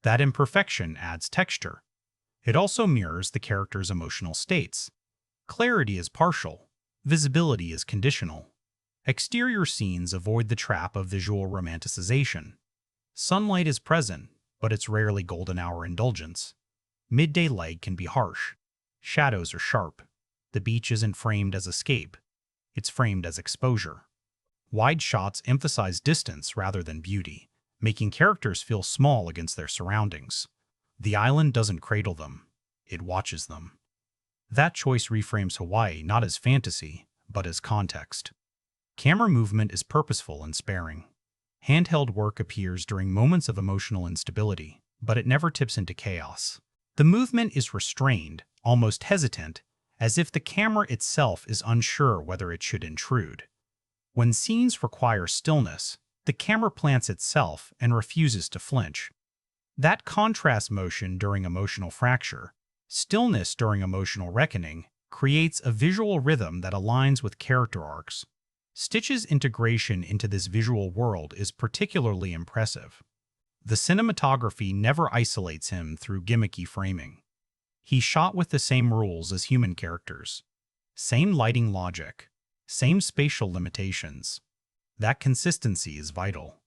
That imperfection adds texture. It also mirrors the character's emotional states. Clarity is partial. Visibility is conditional. Exterior scenes avoid the trap of visual romanticization. Sunlight is present, but it's rarely golden hour indulgence. Midday light can be harsh. Shadows are sharp. The beach isn't framed as escape. It's framed as exposure. Wide shots emphasize distance rather than beauty, making characters feel small against their surroundings. The island doesn't cradle them. It watches them. That choice reframes Hawaii not as fantasy, but as context. Camera movement is purposeful and sparing. Handheld work appears during moments of emotional instability, but it never tips into chaos. The movement is restrained, almost hesitant, as if the camera itself is unsure whether it should intrude. When scenes require stillness, the camera plants itself and refuses to flinch. That contrast motion during emotional fracture, stillness during emotional reckoning, creates a visual rhythm that aligns with character arcs. Stitch's integration into this visual world is particularly impressive. The cinematography never isolates him through gimmicky framing. He's shot with the same rules as human characters. Same lighting logic. Same spatial limitations. That consistency is vital.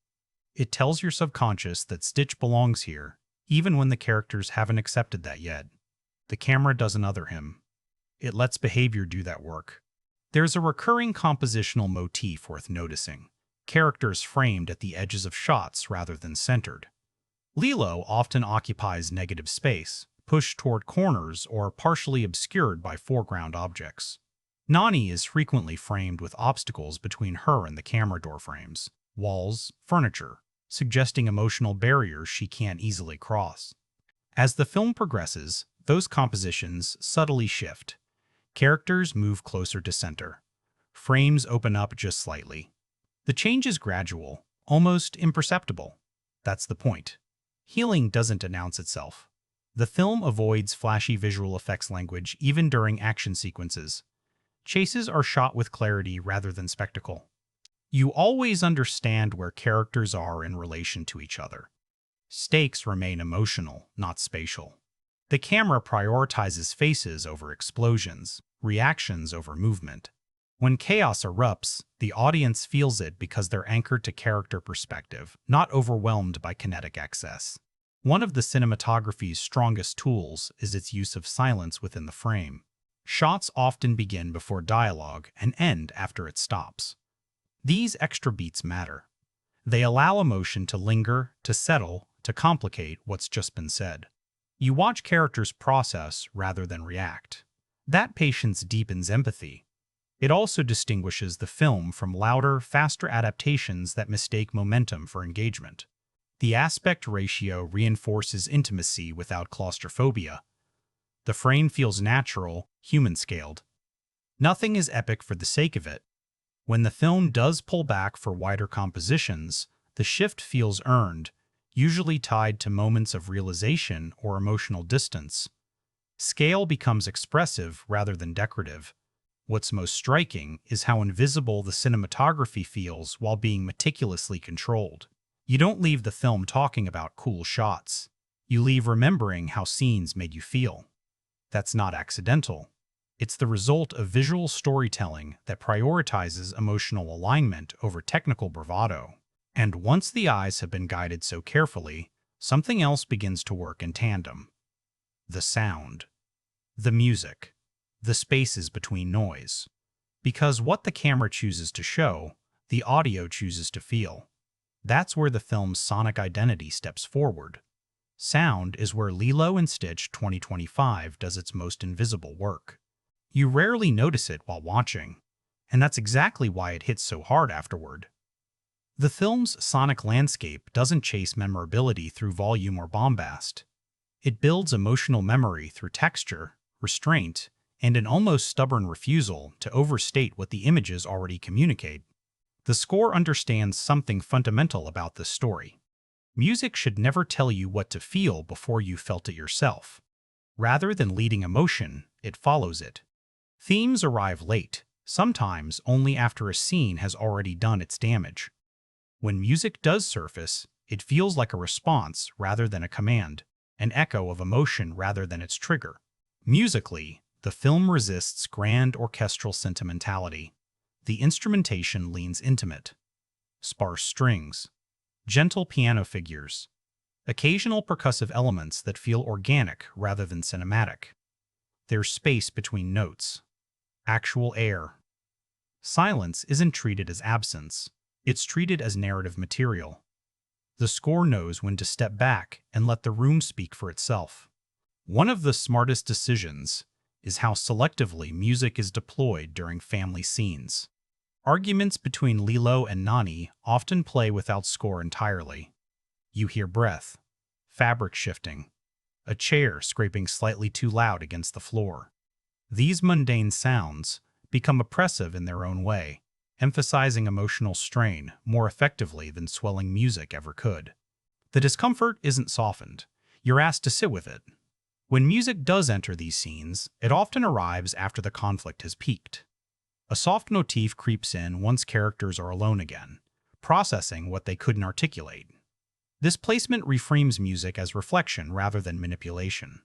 It tells your subconscious that Stitch belongs here, even when the characters haven't accepted that yet. The camera doesn't other him. It lets behavior do that work. There's a recurring compositional motif worth noticing. Characters framed at the edges of shots rather than centered. Lilo often occupies negative space, pushed toward corners or partially obscured by foreground objects. Nani is frequently framed with obstacles between her and the camera door frames, walls, furniture, suggesting emotional barriers she can't easily cross. As the film progresses, those compositions subtly shift. Characters move closer to center. Frames open up just slightly. The change is gradual, almost imperceptible. That's the point. Healing doesn't announce itself. The film avoids flashy visual effects language even during action sequences. Chases are shot with clarity rather than spectacle. You always understand where characters are in relation to each other. Stakes remain emotional, not spatial. The camera prioritizes faces over explosions, reactions over movement. When chaos erupts, the audience feels it because they're anchored to character perspective, not overwhelmed by kinetic excess. One of the cinematography's strongest tools is its use of silence within the frame. Shots often begin before dialogue and end after it stops. These extra beats matter. They allow emotion to linger, to settle, to complicate what's just been said. You watch characters process rather than react. That patience deepens empathy. It also distinguishes the film from louder, faster adaptations that mistake momentum for engagement. The aspect ratio reinforces intimacy without claustrophobia. The frame feels natural, human-scaled. Nothing is epic for the sake of it. When the film does pull back for wider compositions, the shift feels earned, usually tied to moments of realization or emotional distance. Scale becomes expressive rather than decorative. What's most striking is how invisible the cinematography feels while being meticulously controlled. You don't leave the film talking about cool shots. You leave remembering how scenes made you feel. That's not accidental. It's the result of visual storytelling that prioritizes emotional alignment over technical bravado. And once the eyes have been guided so carefully, something else begins to work in tandem. The sound. The music. The spaces between noise. Because what the camera chooses to show, the audio chooses to feel. That's where the film's sonic identity steps forward. Sound is where Lilo and Stitch 2025 does its most invisible work. You rarely notice it while watching, and that's exactly why it hits so hard afterward. The film's sonic landscape doesn't chase memorability through volume or bombast. It builds emotional memory through texture, restraint, and an almost stubborn refusal to overstate what the images already communicate. The score understands something fundamental about this story. Music should never tell you what to feel before you felt it yourself. Rather than leading emotion, it follows it. Themes arrive late, sometimes only after a scene has already done its damage. When music does surface, it feels like a response rather than a command, an echo of emotion rather than its trigger. Musically, the film resists grand orchestral sentimentality. The instrumentation leans intimate. Sparse strings, gentle piano figures, occasional percussive elements that feel organic rather than cinematic. There's space between notes. Actual air. Silence isn't treated as absence. It's treated as narrative material. The score knows when to step back and let the room speak for itself. One of the smartest decisions is how selectively music is deployed during family scenes. Arguments between Lilo and Nani often play without score entirely. You hear breath, fabric shifting, a chair scraping slightly too loud against the floor. These mundane sounds become oppressive in their own way, emphasizing emotional strain more effectively than swelling music ever could. The discomfort isn't softened. You're asked to sit with it. When music does enter these scenes, it often arrives after the conflict has peaked. A soft motif creeps in once characters are alone again, processing what they couldn't articulate. This placement reframes music as reflection rather than manipulation.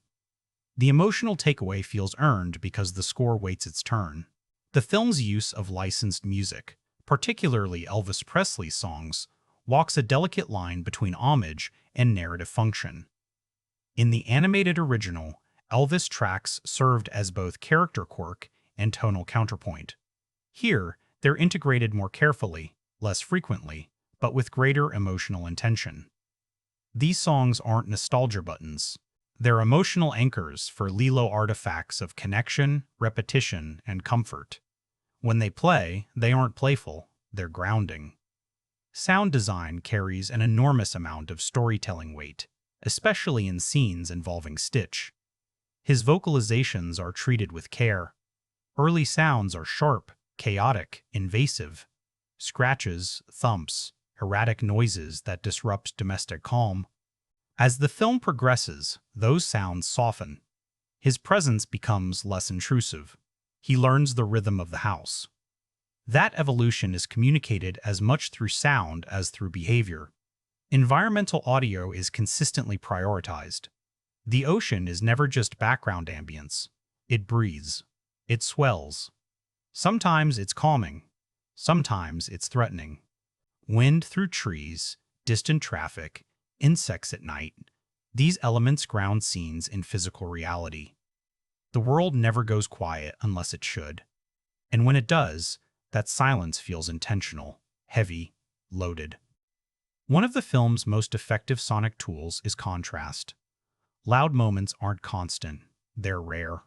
The emotional takeaway feels earned because the score waits its turn. The film's use of licensed music, particularly Elvis Presley's songs, walks a delicate line between homage and narrative function. In the animated original, Elvis tracks served as both character quirk and tonal counterpoint. Here, they're integrated more carefully, less frequently, but with greater emotional intention. These songs aren't nostalgia buttons. They're emotional anchors for Lilo artifacts of connection, repetition, and comfort. When they play, they aren't playful, they're grounding. Sound design carries an enormous amount of storytelling weight, especially in scenes involving Stitch. His vocalizations are treated with care. Early sounds are sharp, chaotic, invasive. Scratches, thumps, erratic noises that disrupt domestic calm. As the film progresses, those sounds soften. His presence becomes less intrusive. He learns the rhythm of the house. That evolution is communicated as much through sound as through behavior. Environmental audio is consistently prioritized. The ocean is never just background ambience. It breathes. It swells. Sometimes it's calming. Sometimes it's threatening. Wind through trees, distant traffic, insects at night. These elements ground scenes in physical reality. The world never goes quiet unless it should. And when it does, that silence feels intentional, heavy, loaded. One of the film's most effective sonic tools is contrast. Loud moments aren't constant, they're rare.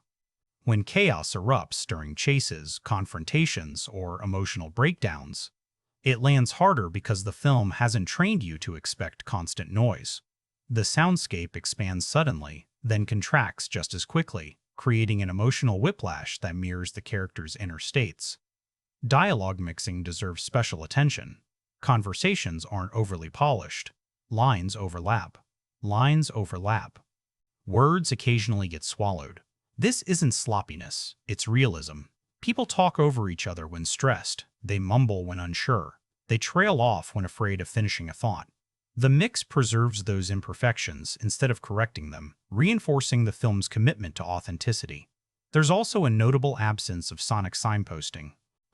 When chaos erupts during chases, confrontations, or emotional breakdowns, it lands harder because the film hasn't trained you to expect constant noise. The soundscape expands suddenly, then contracts just as quickly, creating an emotional whiplash that mirrors the character's inner states. Dialogue mixing deserves special attention. Conversations aren't overly polished. Lines overlap. Lines overlap. Words occasionally get swallowed. This isn't sloppiness, it's realism. People talk over each other when stressed. They mumble when unsure. They trail off when afraid of finishing a thought. The mix preserves those imperfections instead of correcting them, reinforcing the film's commitment to authenticity. There's also a notable absence of sonic signposting.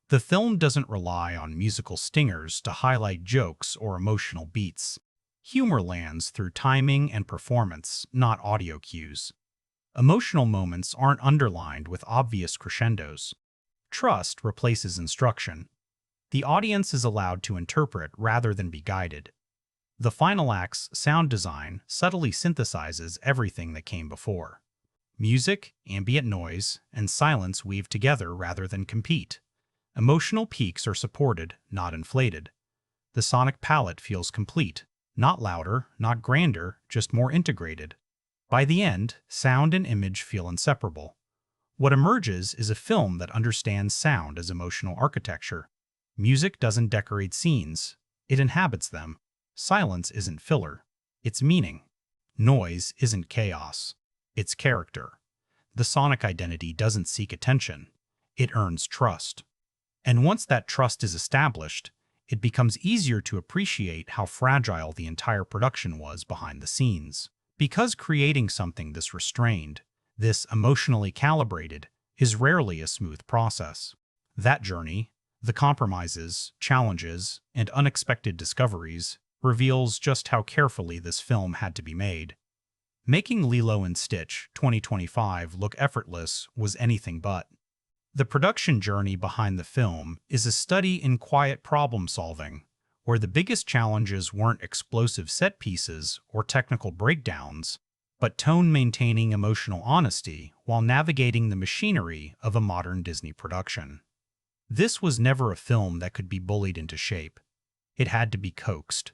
The film doesn't rely on musical stingers to highlight jokes or emotional beats. Humor lands through timing and performance, not audio cues. Emotional moments aren't underlined with obvious crescendos. Trust replaces instruction. The audience is allowed to interpret rather than be guided. The final act's sound design subtly synthesizes everything that came before. Music, ambient noise, and silence weave together rather than compete. Emotional peaks are supported, not inflated. The sonic palette feels complete, not louder, not grander, just more integrated. By the end, sound and image feel inseparable. What emerges is a film that understands sound as emotional architecture. Music doesn't decorate scenes, it inhabits them. Silence isn't filler, Its meaning. Noise isn't chaos. It's character. The sonic identity doesn't seek attention. It earns trust. And once that trust is established, it becomes easier to appreciate how fragile the entire production was behind the scenes. Because creating something this restrained, this emotionally calibrated, is rarely a smooth process. That journey, the compromises, challenges, and unexpected discoveries, reveals just how carefully this film had to be made. Making Lilo and Stitch 2025 look effortless was anything but. The production journey behind the film is a study in quiet problem-solving, where the biggest challenges weren't explosive set pieces or technical breakdowns, but tone-maintaining emotional honesty while navigating the machinery of a modern Disney production. This was never a film that could be bullied into shape. It had to be coaxed.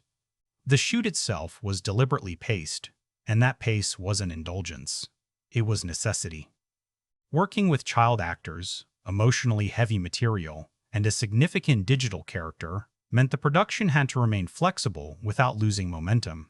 The shoot itself was deliberately paced, and that pace wasn't indulgence. It was necessity. Working with child actors, emotionally heavy material, and a significant digital character meant the production had to remain flexible without losing momentum.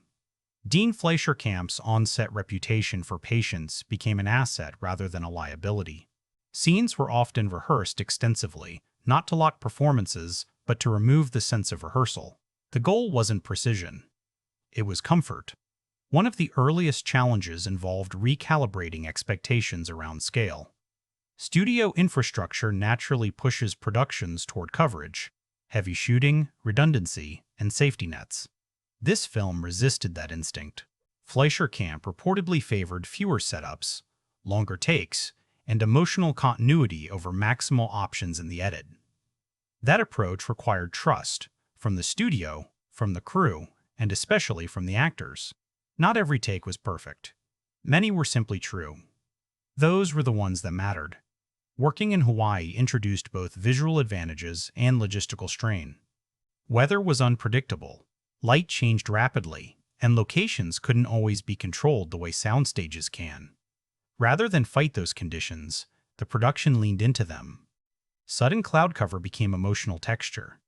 Dean Fleischer Camp's on-set reputation for patience became an asset rather than a liability. Scenes were often rehearsed extensively, not to lock performances, but to remove the sense of rehearsal. The goal wasn't precision. It was comfort. One of the earliest challenges involved recalibrating expectations around scale. Studio infrastructure naturally pushes productions toward coverage, heavy shooting, redundancy, and safety nets. This film resisted that instinct. Fleischer Camp reportedly favored fewer setups, longer takes, and emotional continuity over maximal options in the edit. That approach required trust, from the studio, from the crew, and especially from the actors. Not every take was perfect. Many were simply true. Those were the ones that mattered. Working in Hawaii introduced both visual advantages and logistical strain. Weather was unpredictable, light changed rapidly, and locations couldn't always be controlled the way sound stages can. Rather than fight those conditions, the production leaned into them. Sudden cloud cover became emotional texture.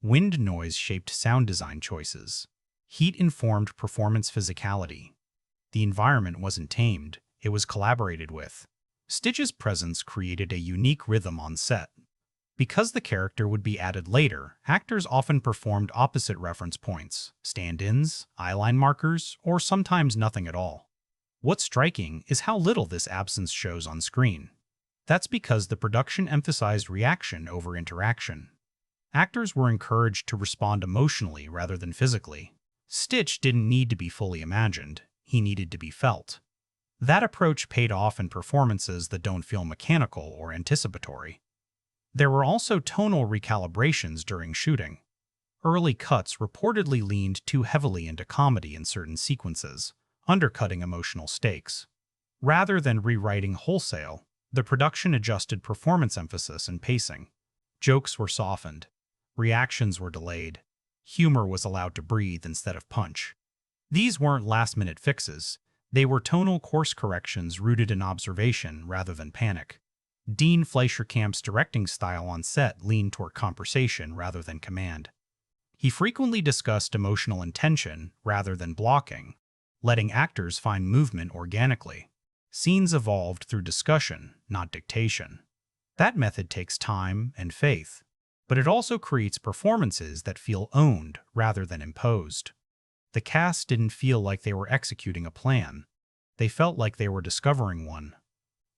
Wind noise shaped sound design choices. Heat informed performance physicality. The environment wasn't tamed, it was collaborated with. Stitch's presence created a unique rhythm on set. Because the character would be added later, actors often performed opposite reference points, stand-ins, eyeline markers, or sometimes nothing at all. What's striking is how little this absence shows on screen. That's because the production emphasized reaction over interaction. Actors were encouraged to respond emotionally rather than physically. Stitch didn't need to be fully imagined, he needed to be felt. That approach paid off in performances that don't feel mechanical or anticipatory. There were also tonal recalibrations during shooting. Early cuts reportedly leaned too heavily into comedy in certain sequences, undercutting emotional stakes. Rather than rewriting wholesale, the production adjusted performance emphasis and pacing. Jokes were softened. Reactions were delayed. Humor was allowed to breathe instead of punch. These weren't last-minute fixes. They were tonal course corrections rooted in observation rather than panic. Dean Fleischer Camp's directing style on set leaned toward conversation rather than command. He frequently discussed emotional intention rather than blocking, letting actors find movement organically. Scenes evolved through discussion, not dictation. That method takes time and faith, but it also creates performances that feel owned rather than imposed. The cast didn't feel like they were executing a plan. They felt like they were discovering one.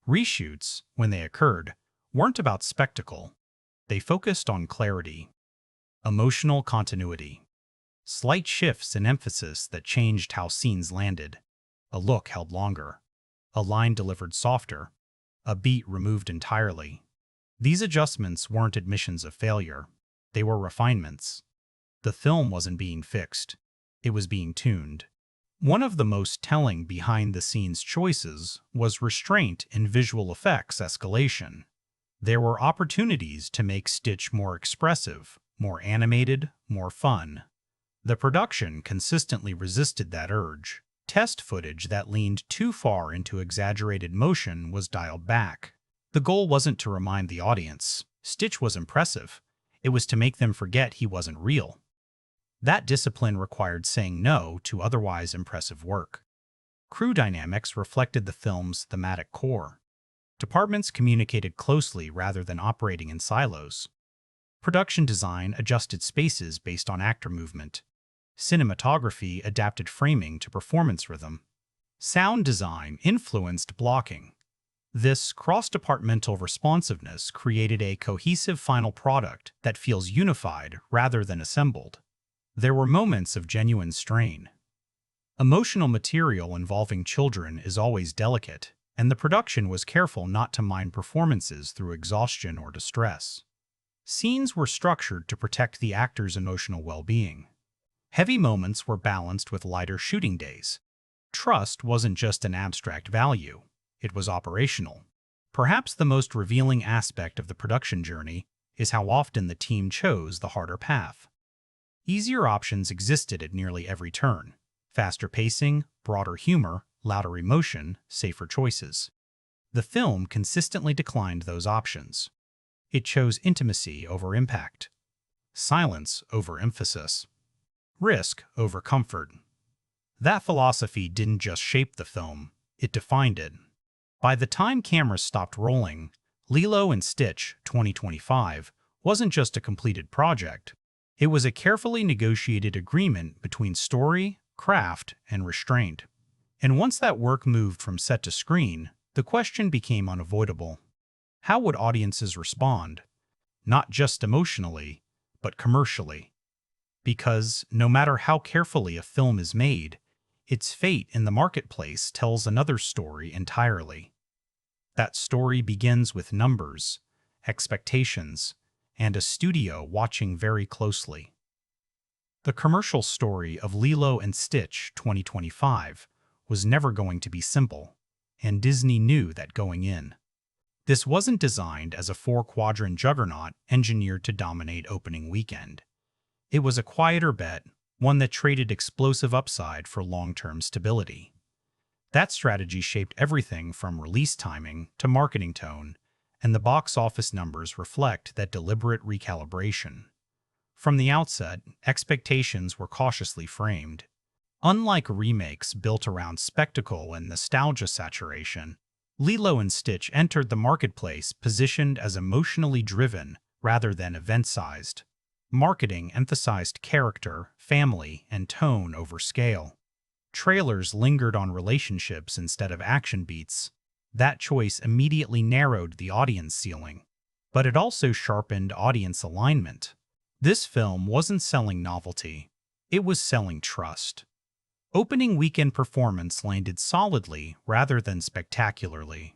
Reshoots, when they occurred, weren't about spectacle. They focused on clarity, emotional continuity, slight shifts in emphasis that changed how scenes landed. A look held longer, a line delivered softer, a beat removed entirely. These adjustments weren't admissions of failure. They were refinements. The film wasn't being fixed. It was being tuned. One of the most telling behind-the-scenes choices was restraint in visual effects escalation. There were opportunities to make Stitch more expressive, more animated, more fun. The production consistently resisted that urge. Test footage that leaned too far into exaggerated motion was dialed back. The goal wasn't to remind the audience Stitch was impressive. It was to make them forget he wasn't real. That discipline required saying no to otherwise impressive work. Crew dynamics reflected the film's thematic core. Departments communicated closely rather than operating in silos. Production design adjusted spaces based on actor movement. Cinematography adapted framing to performance rhythm. Sound design influenced blocking. This cross-departmental responsiveness created a cohesive final product that feels unified rather than assembled. There were moments of genuine strain. Emotional material involving children is always delicate, and the production was careful not to mine performances through exhaustion or distress. Scenes were structured to protect the actor's emotional well-being. Heavy moments were balanced with lighter shooting days. Trust wasn't just an abstract value, it was operational. Perhaps the most revealing aspect of the production journey is how often the team chose the harder path. Easier options existed at nearly every turn. Faster pacing, broader humor, louder emotion, safer choices. The film consistently declined those options. It chose intimacy over impact, silence over emphasis, risk over comfort. That philosophy didn't just shape the film, it defined it. By the time cameras stopped rolling, Lilo and Stitch 2025 wasn't just a completed project. It was a carefully negotiated agreement between story, craft, and restraint. And once that work moved from set to screen, the question became unavoidable. How would audiences respond? Not just emotionally, but commercially. Because no matter how carefully a film is made, its fate in the marketplace tells another story entirely. That story begins with numbers, expectations, and a studio watching very closely. The commercial story of Lilo and Stitch 2025 was never going to be simple, and Disney knew that going in. This wasn't designed as a four-quadrant juggernaut engineered to dominate opening weekend. It was a quieter bet, one that traded explosive upside for long-term stability. That strategy shaped everything from release timing to marketing tone, and the box office numbers reflect that deliberate recalibration. From the outset, expectations were cautiously framed. Unlike remakes built around spectacle and nostalgia saturation, Lilo and Stitch entered the marketplace positioned as emotionally driven rather than event-sized. Marketing emphasized character, family, and tone over scale. Trailers lingered on relationships instead of action beats. That choice immediately narrowed the audience ceiling, but it also sharpened audience alignment. This film wasn't selling novelty, it was selling trust. Opening weekend performance landed solidly rather than spectacularly.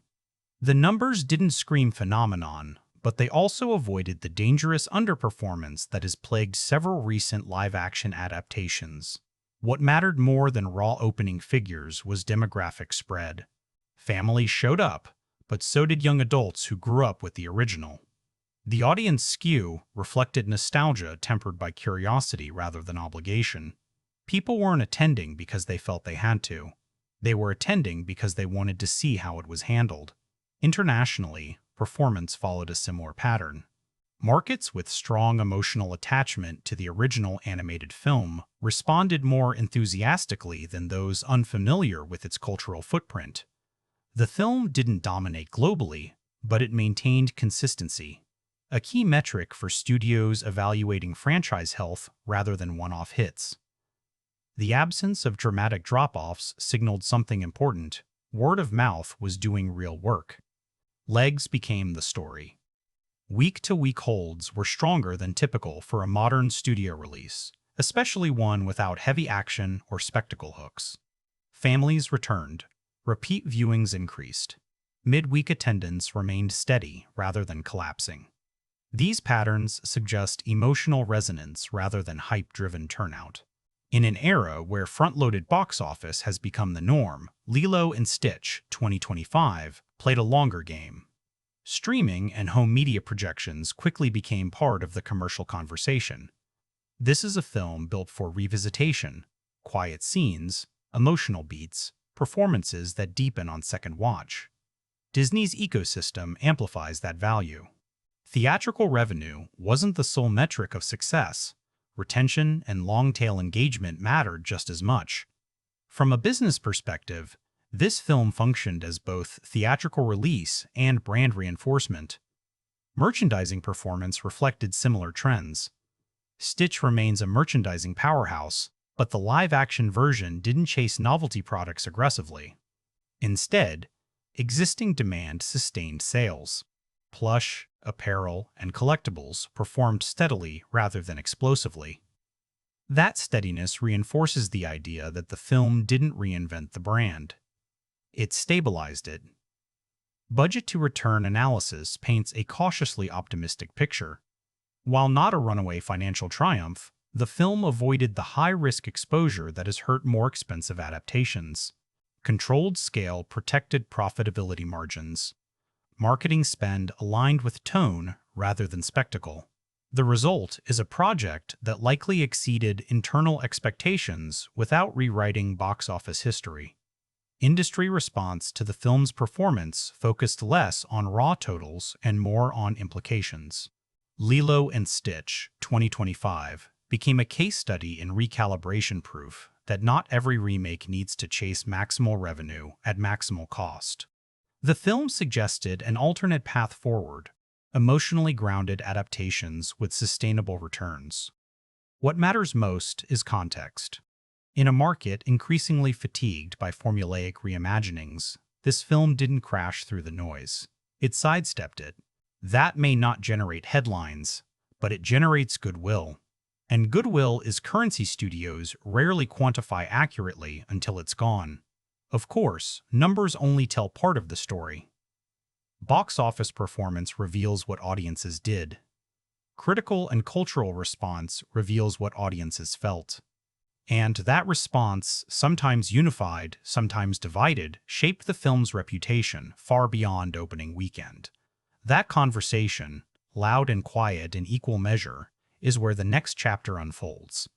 The numbers didn't scream phenomenon, but they also avoided the dangerous underperformance that has plagued several recent live-action adaptations. What mattered more than raw opening figures was demographic spread. Families showed up, but so did young adults who grew up with the original. The audience skew reflected nostalgia tempered by curiosity rather than obligation. People weren't attending because they felt they had to. They were attending because they wanted to see how it was handled. Internationally, performance followed a similar pattern. Markets with strong emotional attachment to the original animated film responded more enthusiastically than those unfamiliar with its cultural footprint. The film didn't dominate globally, but it maintained consistency, a key metric for studios evaluating franchise health rather than one-off hits. The absence of dramatic drop-offs signaled something important. Word of mouth was doing real work. Legs became the story. Week-to-week holds were stronger than typical for a modern studio release, especially one without heavy action or spectacle hooks. Families returned. Repeat viewings increased. Midweek attendance remained steady rather than collapsing. These patterns suggest emotional resonance rather than hype-driven turnout. In an era where front-loaded box office has become the norm, Lilo and Stitch 2025 played a longer game. Streaming and home media projections quickly became part of the commercial conversation. This is a film built for revisitation, quiet scenes, emotional beats, performances that deepen on second watch. Disney's ecosystem amplifies that value. Theatrical revenue wasn't the sole metric of success, retention and long-tail engagement mattered just as much. From a business perspective, this film functioned as both theatrical release and brand reinforcement. Merchandising performance reflected similar trends. Stitch remains a merchandising powerhouse, but the live-action version didn't chase novelty products aggressively. Instead, existing demand sustained sales. Plush, apparel, and collectibles performed steadily rather than explosively. That steadiness reinforces the idea that the film didn't reinvent the brand. It stabilized it. Budget-to-return analysis paints a cautiously optimistic picture. While not a runaway financial triumph, the film avoided the high-risk exposure that has hurt more expensive adaptations. Controlled scale protected profitability margins. Marketing spend aligned with tone rather than spectacle. The result is a project that likely exceeded internal expectations without rewriting box office history. Industry response to the film's performance focused less on raw totals and more on implications. Lilo and Stitch 2025 became a case study in recalibration proof that not every remake needs to chase maximal revenue at maximal cost. The film suggested an alternate path forward, emotionally grounded adaptations with sustainable returns. What matters most is context. In a market increasingly fatigued by formulaic reimaginings, this film didn't crash through the noise. It sidestepped it. That may not generate headlines, but it generates goodwill. And goodwill is currency studios rarely quantify accurately until it's gone. Of course, numbers only tell part of the story. Box office performance reveals what audiences did. Critical and cultural response reveals what audiences felt. And that response, sometimes unified, sometimes divided, shaped the film's reputation far beyond opening weekend. That conversation, loud and quiet in equal measure, is where the next chapter unfolds.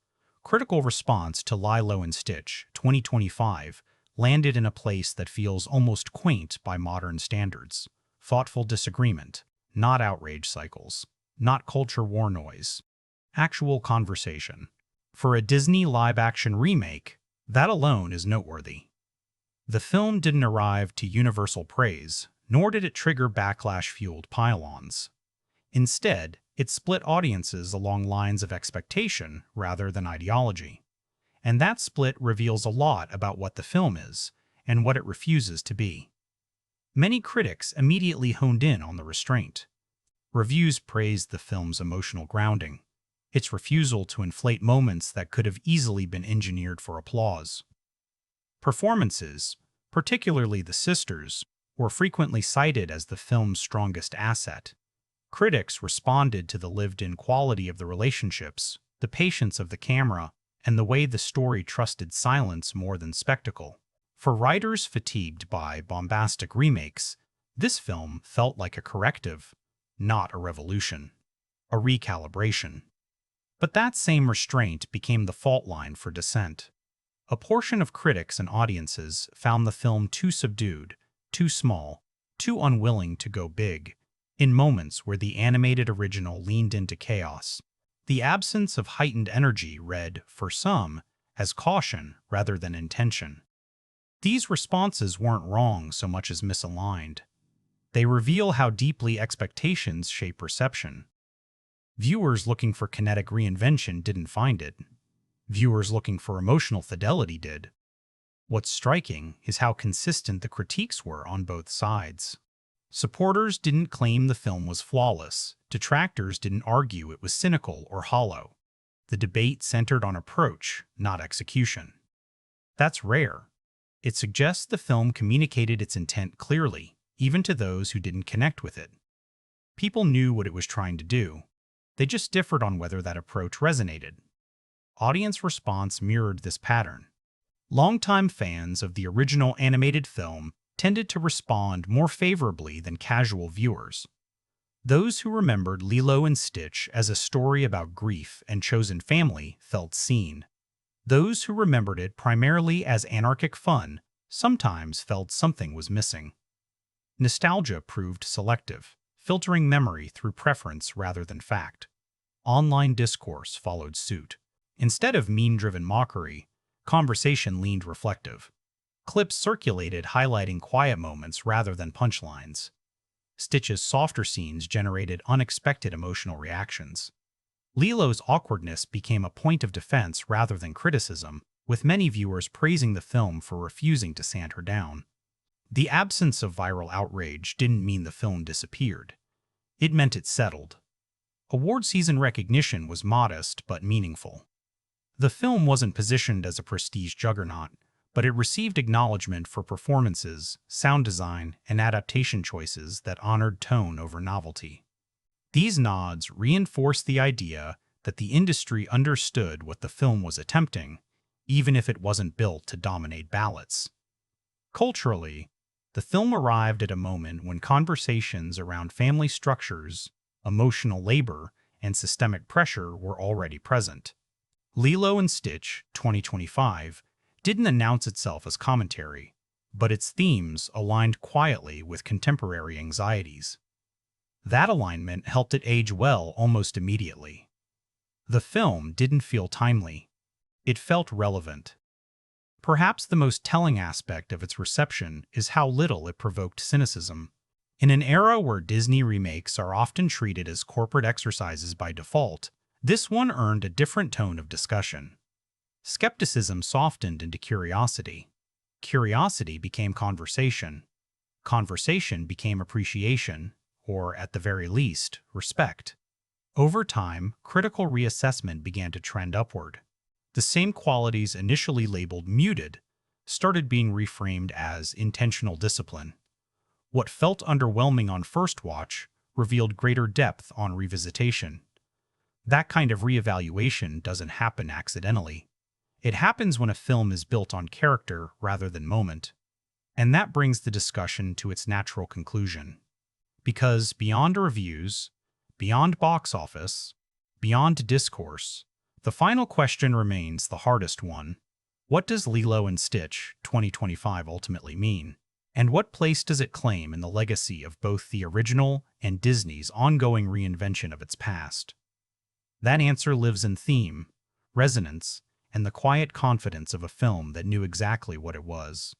Critical response to Lilo and Stitch 2025 landed in a place that feels almost quaint by modern standards. Thoughtful disagreement, not outrage cycles, not culture war noise. Actual conversation. For a Disney live-action remake, that alone is noteworthy. The film didn't arrive to universal praise, nor did it trigger backlash-fueled pile-ons. Instead, it split audiences along lines of expectation rather than ideology. And that split reveals a lot about what the film is and what it refuses to be. Many critics immediately honed in on the restraint. Reviews praised the film's emotional grounding, its refusal to inflate moments that could have easily been engineered for applause. Performances, particularly the sisters, were frequently cited as the film's strongest asset. Critics responded to the lived-in quality of the relationships, the patience of the camera, and the way the story trusted silence more than spectacle. For writers fatigued by bombastic remakes, this film felt like a corrective, not a revolution, a recalibration. But that same restraint became the fault line for dissent. A portion of critics and audiences found the film too subdued, too small, too unwilling to go big, in moments where the animated original leaned into chaos. The absence of heightened energy read, for some, as caution rather than intention. These responses weren't wrong so much as misaligned. They reveal how deeply expectations shape perception. Viewers looking for kinetic reinvention didn't find it. Viewers looking for emotional fidelity did. What's striking is how consistent the critiques were on both sides. Supporters didn't claim the film was flawless. Detractors didn't argue it was cynical or hollow. The debate centered on approach, not execution. That's rare. It suggests the film communicated its intent clearly, even to those who didn't connect with it. People knew what it was trying to do. They just differed on whether that approach resonated. Audience response mirrored this pattern. Longtime fans of the original animated film tended to respond more favorably than casual viewers. Those who remembered Lilo and Stitch as a story about grief and chosen family felt seen. Those who remembered it primarily as anarchic fun sometimes felt something was missing. Nostalgia proved selective, filtering memory through preference rather than fact. Online discourse followed suit. Instead of meme-driven mockery, conversation leaned reflective. Clips circulated highlighting quiet moments rather than punchlines. Stitch's softer scenes generated unexpected emotional reactions. Lilo's awkwardness became a point of defense rather than criticism, with many viewers praising the film for refusing to sand her down. The absence of viral outrage didn't mean the film disappeared. It meant it settled. Award season recognition was modest but meaningful. The film wasn't positioned as a prestige juggernaut, but it received acknowledgement for performances, sound design, and adaptation choices that honored tone over novelty. These nods reinforced the idea that the industry understood what the film was attempting, even if it wasn't built to dominate ballots. Culturally, the film arrived at a moment when conversations around family structures, emotional labor, and systemic pressure were already present. Lilo and Stitch 2025 didn't announce itself as commentary, but its themes aligned quietly with contemporary anxieties. That alignment helped it age well almost immediately. The film didn't feel timely. It felt relevant. Perhaps the most telling aspect of its reception is how little it provoked cynicism. In an era where Disney remakes are often treated as corporate exercises by default, this one earned a different tone of discussion. Skepticism softened into curiosity. Curiosity became conversation. Conversation became appreciation, or at the very least, respect. Over time, critical reassessment began to trend upward. The same qualities initially labeled muted started being reframed as intentional discipline. What felt underwhelming on first watch revealed greater depth on revisitation. That kind of reevaluation doesn't happen accidentally. It happens when a film is built on character rather than moment. And that brings the discussion to its natural conclusion. Because beyond reviews, beyond box office, beyond discourse, the final question remains the hardest one. What does Lilo and Stitch 2025 ultimately mean? And what place does it claim in the legacy of both the original and Disney's ongoing reinvention of its past? That answer lives in theme, resonance, and the quiet confidence of a film that knew exactly what it was.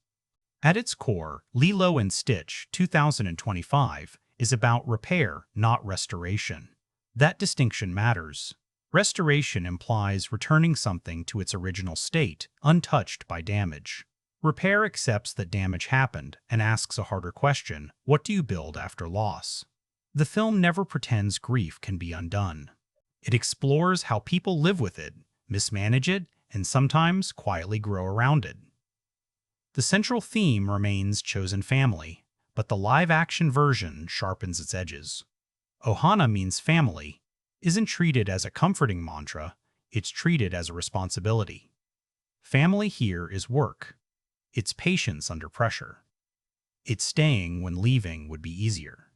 At its core, Lilo and Stitch 2025 is about repair, not restoration. That distinction matters. Restoration implies returning something to its original state, untouched by damage. Repair accepts that damage happened and asks a harder question: what do you build after loss? The film never pretends grief can be undone. It explores how people live with it, mismanage it, and sometimes quietly grow around it. The central theme remains chosen family, but the live-action version sharpens its edges. Ohana means family, isn't treated as a comforting mantra, it's treated as a responsibility. Family here is work. It's patience under pressure. It's staying when leaving would be easier.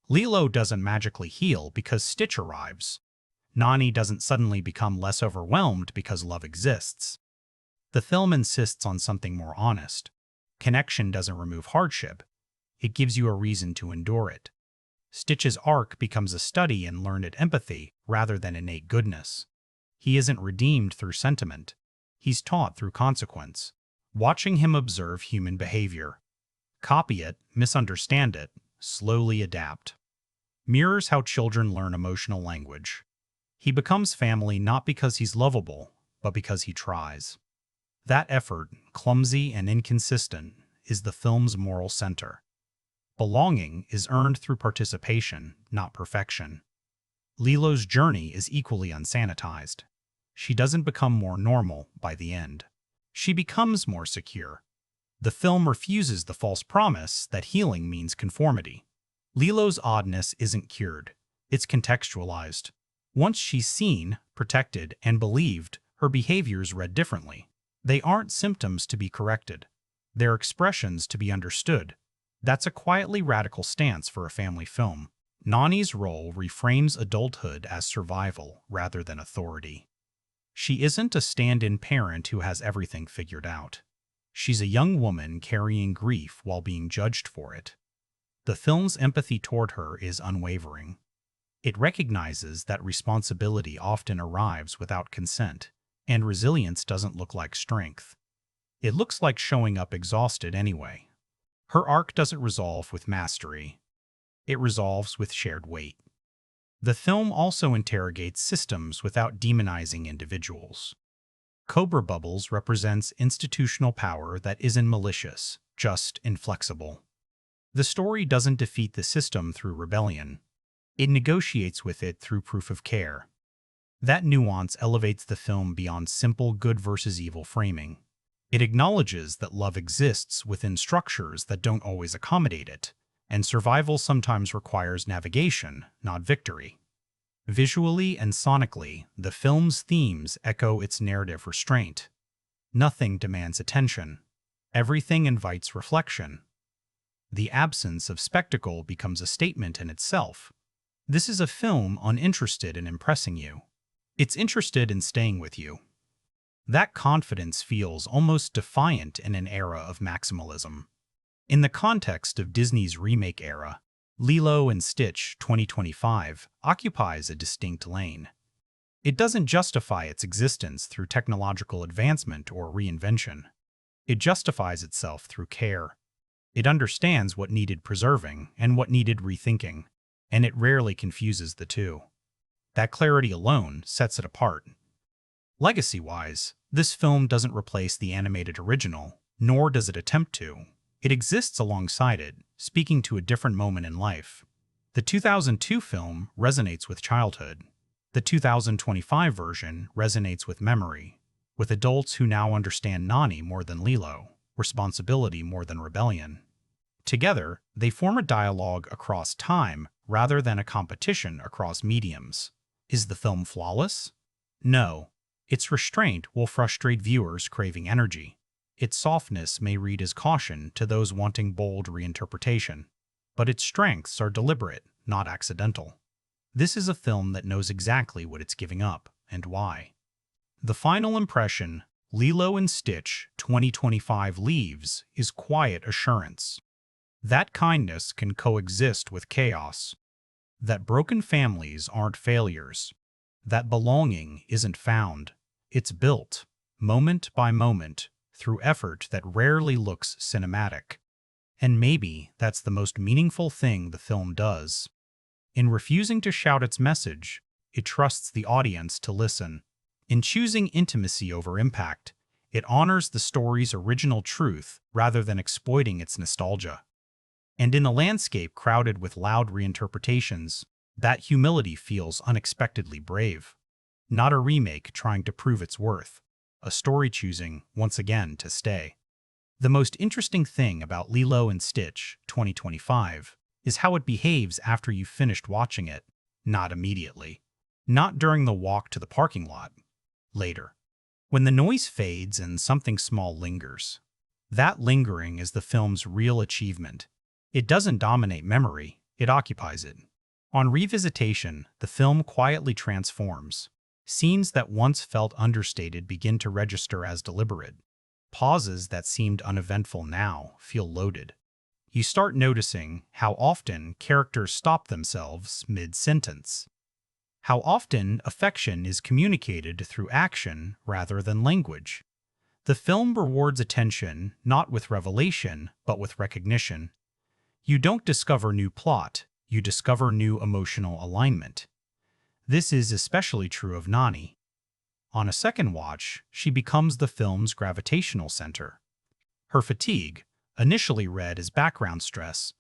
Lilo doesn't magically heal because Stitch arrives. Nani doesn't suddenly become less overwhelmed because love exists. The film insists on something more honest. Connection doesn't remove hardship. It gives you a reason to endure it. Stitch's arc becomes a study in learned empathy rather than innate goodness. He isn't redeemed through sentiment. He's taught through consequence. Watching him observe human behavior, copy it, misunderstand it, slowly adapt, mirrors how children learn emotional language. He becomes family not because he's lovable, but because he tries. That effort, clumsy and inconsistent, is the film's moral center. Belonging is earned through participation, not perfection. Lilo's journey is equally unsanitized. She doesn't become more normal by the end. She becomes more secure. The film refuses the false promise that healing means conformity. Lilo's oddness isn't cured. It's contextualized. Once she's seen, protected, and believed, her behaviors read differently. They aren't symptoms to be corrected. They're expressions to be understood. That's a quietly radical stance for a family film. Nani's role reframes adulthood as survival rather than authority. She isn't a stand-in parent who has everything figured out. She's a young woman carrying grief while being judged for it. The film's empathy toward her is unwavering. It recognizes that responsibility often arrives without consent, and resilience doesn't look like strength. It looks like showing up exhausted anyway. Her arc doesn't resolve with mastery. It resolves with shared weight. The film also interrogates systems without demonizing individuals. Cobra Bubbles represents institutional power that isn't malicious, just inflexible. The story doesn't defeat the system through rebellion. It negotiates with it through proof of care. That nuance elevates the film beyond simple good versus evil framing. It acknowledges that love exists within structures that don't always accommodate it, and survival sometimes requires navigation, not victory. Visually and sonically, the film's themes echo its narrative restraint. Nothing demands attention. Everything invites reflection. The absence of spectacle becomes a statement in itself. This is a film uninterested in impressing you. It's interested in staying with you. That confidence feels almost defiant in an era of maximalism. In the context of Disney's remake era, Lilo and Stitch 2025 occupies a distinct lane. It doesn't justify its existence through technological advancement or reinvention. It justifies itself through care. It understands what needed preserving and what needed rethinking, and it rarely confuses the two. That clarity alone sets it apart. Legacy-wise, this film doesn't replace the animated original, nor does it attempt to. It exists alongside it, speaking to a different moment in life. The 2002 film resonates with childhood. The 2025 version resonates with memory, with adults who now understand Nani more than Lilo, responsibility more than rebellion. Together, they form a dialogue across time rather than a competition across mediums. Is the film flawless? No. Its restraint will frustrate viewers craving energy. Its softness may read as caution to those wanting bold reinterpretation. But its strengths are deliberate, not accidental. This is a film that knows exactly what it's giving up, and why. The final impression Lilo and Stitch 2025 leaves is quiet assurance. That kindness can coexist with chaos. That broken families aren't failures. That belonging isn't found. It's built, moment by moment, through effort that rarely looks cinematic. And maybe that's the most meaningful thing the film does. In refusing to shout its message, it trusts the audience to listen. In choosing intimacy over impact, it honors the story's original truth rather than exploiting its nostalgia. And in a landscape crowded with loud reinterpretations, that humility feels unexpectedly brave. Not a remake trying to prove its worth, a story choosing, once again, to stay. The most interesting thing about Lilo and Stitch 2025 is how it behaves after you've finished watching it, not immediately. Not during the walk to the parking lot. Later. When the noise fades and something small lingers. That lingering is the film's real achievement. It doesn't dominate memory, it occupies it. On revisitation, the film quietly transforms. Scenes that once felt understated begin to register as deliberate. Pauses that seemed uneventful now feel loaded. You start noticing how often characters stop themselves mid-sentence. How often affection is communicated through action rather than language. The film rewards attention not with revelation, but with recognition. You don't discover new plot, you discover new emotional alignment. This is especially true of Nani. On a second watch, she becomes the film's gravitational center. Her fatigue, initially read as background stress,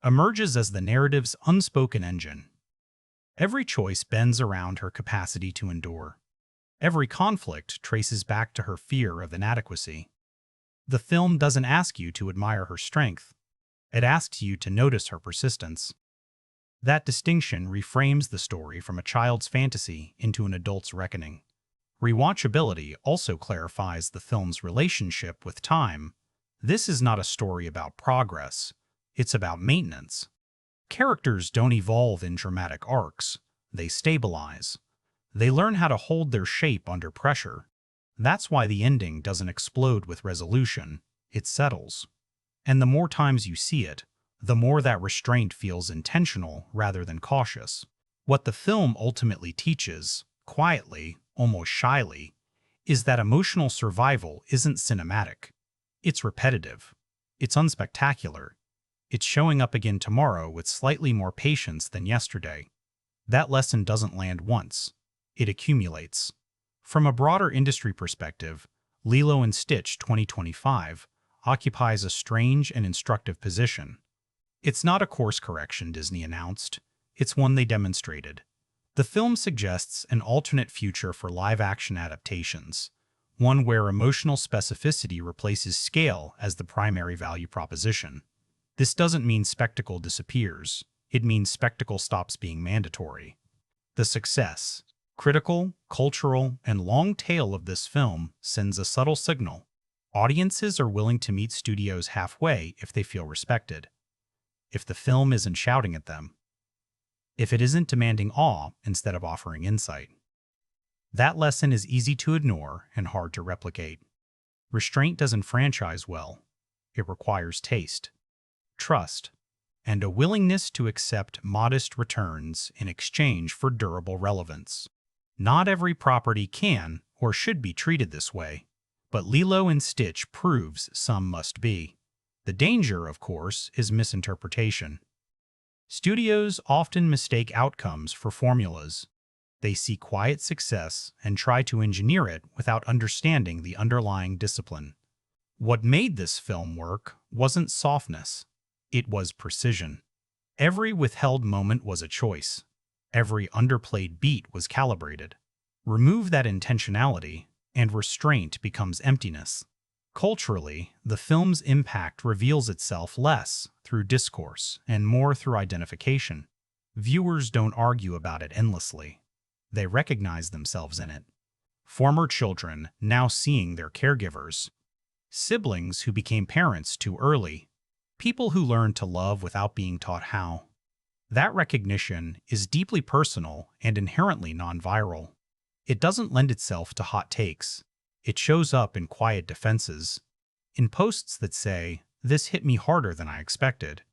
emerges as the narrative's unspoken engine. Every choice bends around her capacity to endure. Every conflict traces back to her fear of inadequacy. The film doesn't ask you to admire her strength. It asks you to notice her persistence. That distinction reframes the story from a child's fantasy into an adult's reckoning. Rewatchability also clarifies the film's relationship with time. This is not a story about progress. It's about maintenance. Characters don't evolve in dramatic arcs. They stabilize. They learn how to hold their shape under pressure. That's why the ending doesn't explode with resolution. It settles. And the more times you see it, the more that restraint feels intentional rather than cautious. What the film ultimately teaches, quietly, almost shyly, is that emotional survival isn't cinematic. It's repetitive. It's unspectacular. It's showing up again tomorrow with slightly more patience than yesterday. That lesson doesn't land once. It accumulates. From a broader industry perspective, Lilo and Stitch 2025 occupies a strange and instructive position. It's not a course correction Disney announced. It's one they demonstrated. The film suggests an alternate future for live-action adaptations, one where emotional specificity replaces scale as the primary value proposition. This doesn't mean spectacle disappears. It means spectacle stops being mandatory. The success, critical, cultural, and long tail of this film sends a subtle signal. Audiences are willing to meet studios halfway if they feel respected. If the film isn't shouting at them. If it isn't demanding awe instead of offering insight. That lesson is easy to ignore and hard to replicate. Restraint doesn't franchise well. It requires taste, trust, and a willingness to accept modest returns in exchange for durable relevance. Not every property can or should be treated this way, but Lilo and Stitch proves some must be. The danger, of course, is misinterpretation. Studios often mistake outcomes for formulas. They see quiet success and try to engineer it without understanding the underlying discipline. What made this film work wasn't softness. It was precision. Every withheld moment was a choice. Every underplayed beat was calibrated. Remove that intentionality, and restraint becomes emptiness. Culturally, the film's impact reveals itself less through discourse and more through identification. Viewers don't argue about it endlessly. They recognize themselves in it. Former children now seeing their caregivers. Siblings who became parents too early. People who learned to love without being taught how. That recognition is deeply personal and inherently non-viral. It doesn't lend itself to hot takes. It shows up in quiet defenses, in posts that say, "This hit me harder than I expected,"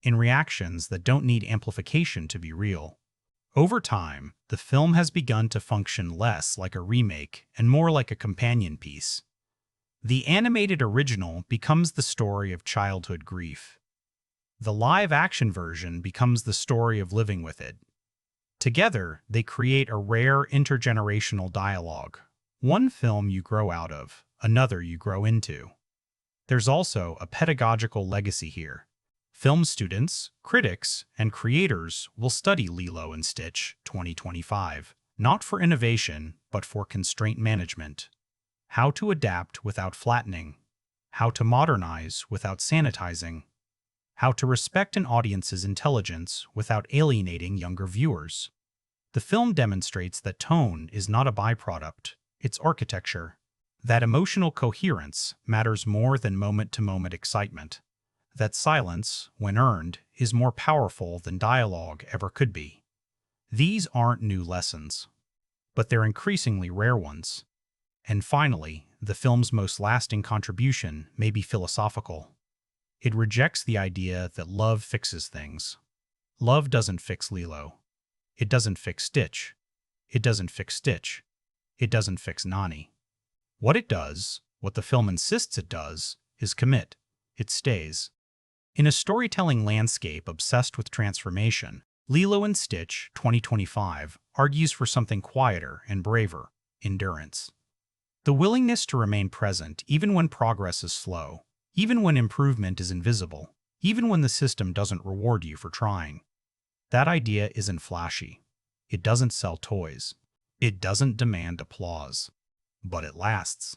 in reactions that don't need amplification to be real. Over time, the film has begun to function less like a remake and more like a companion piece. The animated original becomes the story of childhood grief. The live-action version becomes the story of living with it. Together, they create a rare intergenerational dialogue. One film you grow out of, another you grow into. There's also a pedagogical legacy here. Film students, critics, and creators will study Lilo and Stitch 2025, not for innovation, but for constraint management. How to adapt without flattening. How to modernize without sanitizing. How to respect an audience's intelligence without alienating younger viewers. The film demonstrates that tone is not a byproduct. It's architecture. That emotional coherence matters more than moment-to-moment excitement. That silence, when earned, is more powerful than dialogue ever could be. These aren't new lessons, but they're increasingly rare ones. And finally, the film's most lasting contribution may be philosophical. It rejects the idea that love fixes things. Love doesn't fix Lilo. It doesn't fix Stitch. It doesn't fix Stitch. It doesn't fix Nani. What it does, what the film insists it does, is commit. It stays. In a storytelling landscape obsessed with transformation, Lilo and Stitch 2025 argues for something quieter and braver: endurance. The willingness to remain present even when progress is slow, even when improvement is invisible, even when the system doesn't reward you for trying. That idea isn't flashy. It doesn't sell toys. It doesn't demand applause. But it lasts.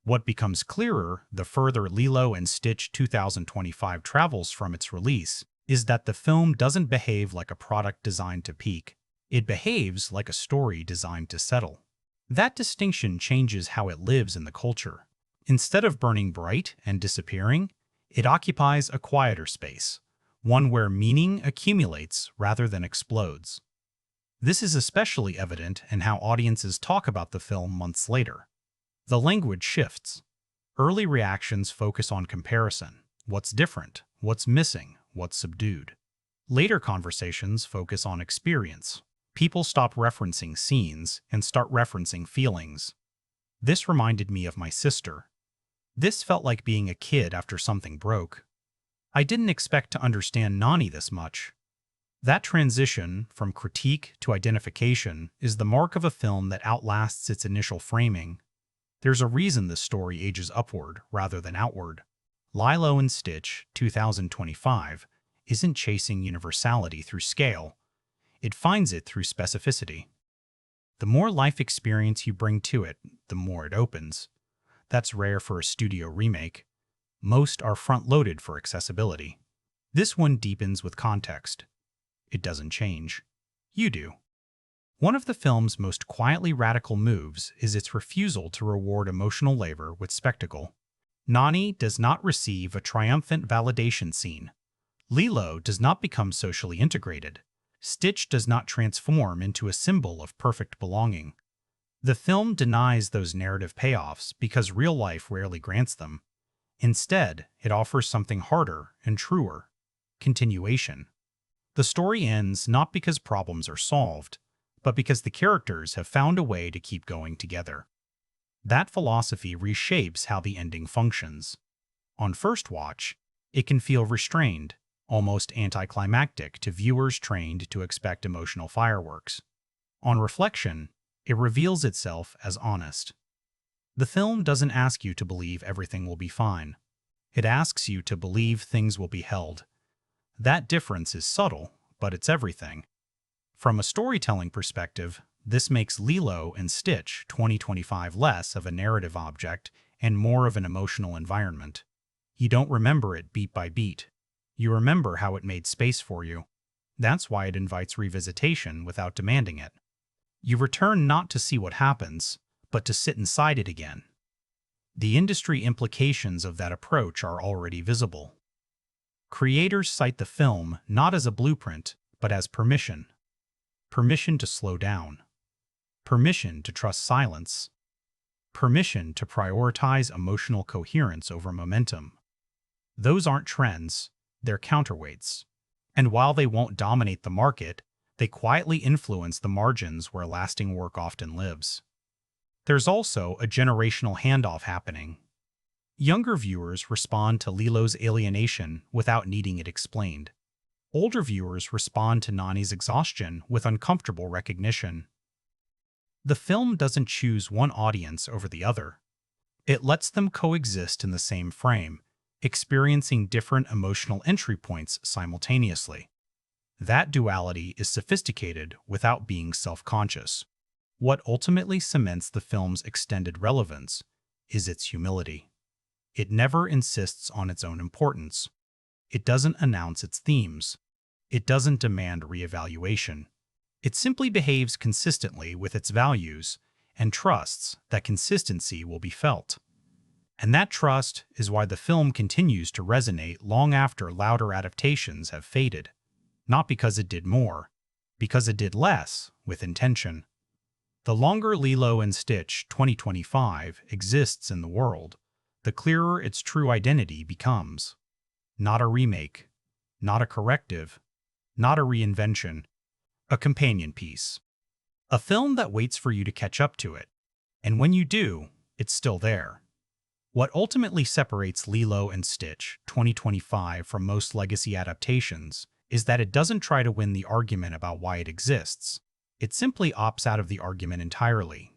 What becomes clearer the further Lilo and Stitch 2025 travels from its release is that the film doesn't behave like a product designed to peak. It behaves like a story designed to settle. That distinction changes how it lives in the culture. Instead of burning bright and disappearing, it occupies a quieter space, one where meaning accumulates rather than explodes. This is especially evident in how audiences talk about the film months later. The language shifts. Early reactions focus on comparison. What's different? What's missing? What's subdued? Later conversations focus on experience. People stop referencing scenes and start referencing feelings. This reminded me of my sister. This felt like being a kid after something broke. I didn't expect to understand Nani this much. That transition from critique to identification is the mark of a film that outlasts its initial framing. There's a reason this story ages upward rather than outward. Lilo and Stitch, 2025, isn't chasing universality through scale. It finds it through specificity. The more life experience you bring to it, the more it opens. That's rare for a studio remake. Most are front-loaded for accessibility. This one deepens with context. It doesn't change. You do. One of the film's most quietly radical moves is its refusal to reward emotional labor with spectacle. Nani does not receive a triumphant validation scene. Lilo does not become socially integrated. Stitch does not transform into a symbol of perfect belonging. The film denies those narrative payoffs because real life rarely grants them. Instead, it offers something harder and truer: continuation. The story ends not because problems are solved, but because the characters have found a way to keep going together. That philosophy reshapes how the ending functions. On first watch, it can feel restrained, almost anticlimactic to viewers trained to expect emotional fireworks. On reflection, it reveals itself as honest. The film doesn't ask you to believe everything will be fine. It asks you to believe things will be held. That difference is subtle, but it's everything. From a storytelling perspective, this makes Lilo and Stitch 2025 less of a narrative object and more of an emotional environment. You don't remember it beat by beat. You remember how it made space for you. That's why it invites revisitation without demanding it. You return not to see what happens, but to sit inside it again. The industry implications of that approach are already visible. Creators cite the film not as a blueprint, but as permission. Permission to slow down. Permission to trust silence. Permission to prioritize emotional coherence over momentum. Those aren't trends, they're counterweights. And while they won't dominate the market, they quietly influence the margins where lasting work often lives. There's also a generational handoff happening. Younger viewers respond to Lilo's alienation without needing it explained. Older viewers respond to Nani's exhaustion with uncomfortable recognition. The film doesn't choose one audience over the other. It lets them coexist in the same frame, experiencing different emotional entry points simultaneously. That duality is sophisticated without being self-conscious. What ultimately cements the film's extended relevance is its humility. It never insists on its own importance. It doesn't announce its themes. It doesn't demand reevaluation. It simply behaves consistently with its values and trusts that consistency will be felt. And that trust is why the film continues to resonate long after louder adaptations have faded. Not because it did more, because it did less with intention. The longer Lilo and Stitch 2025 exists in the world, the clearer its true identity becomes. Not a remake, not a corrective, not a reinvention, a companion piece. A film that waits for you to catch up to it, and when you do, it's still there. What ultimately separates Lilo and Stitch 2025 from most legacy adaptations is that it doesn't try to win the argument about why it exists. It simply opts out of the argument entirely.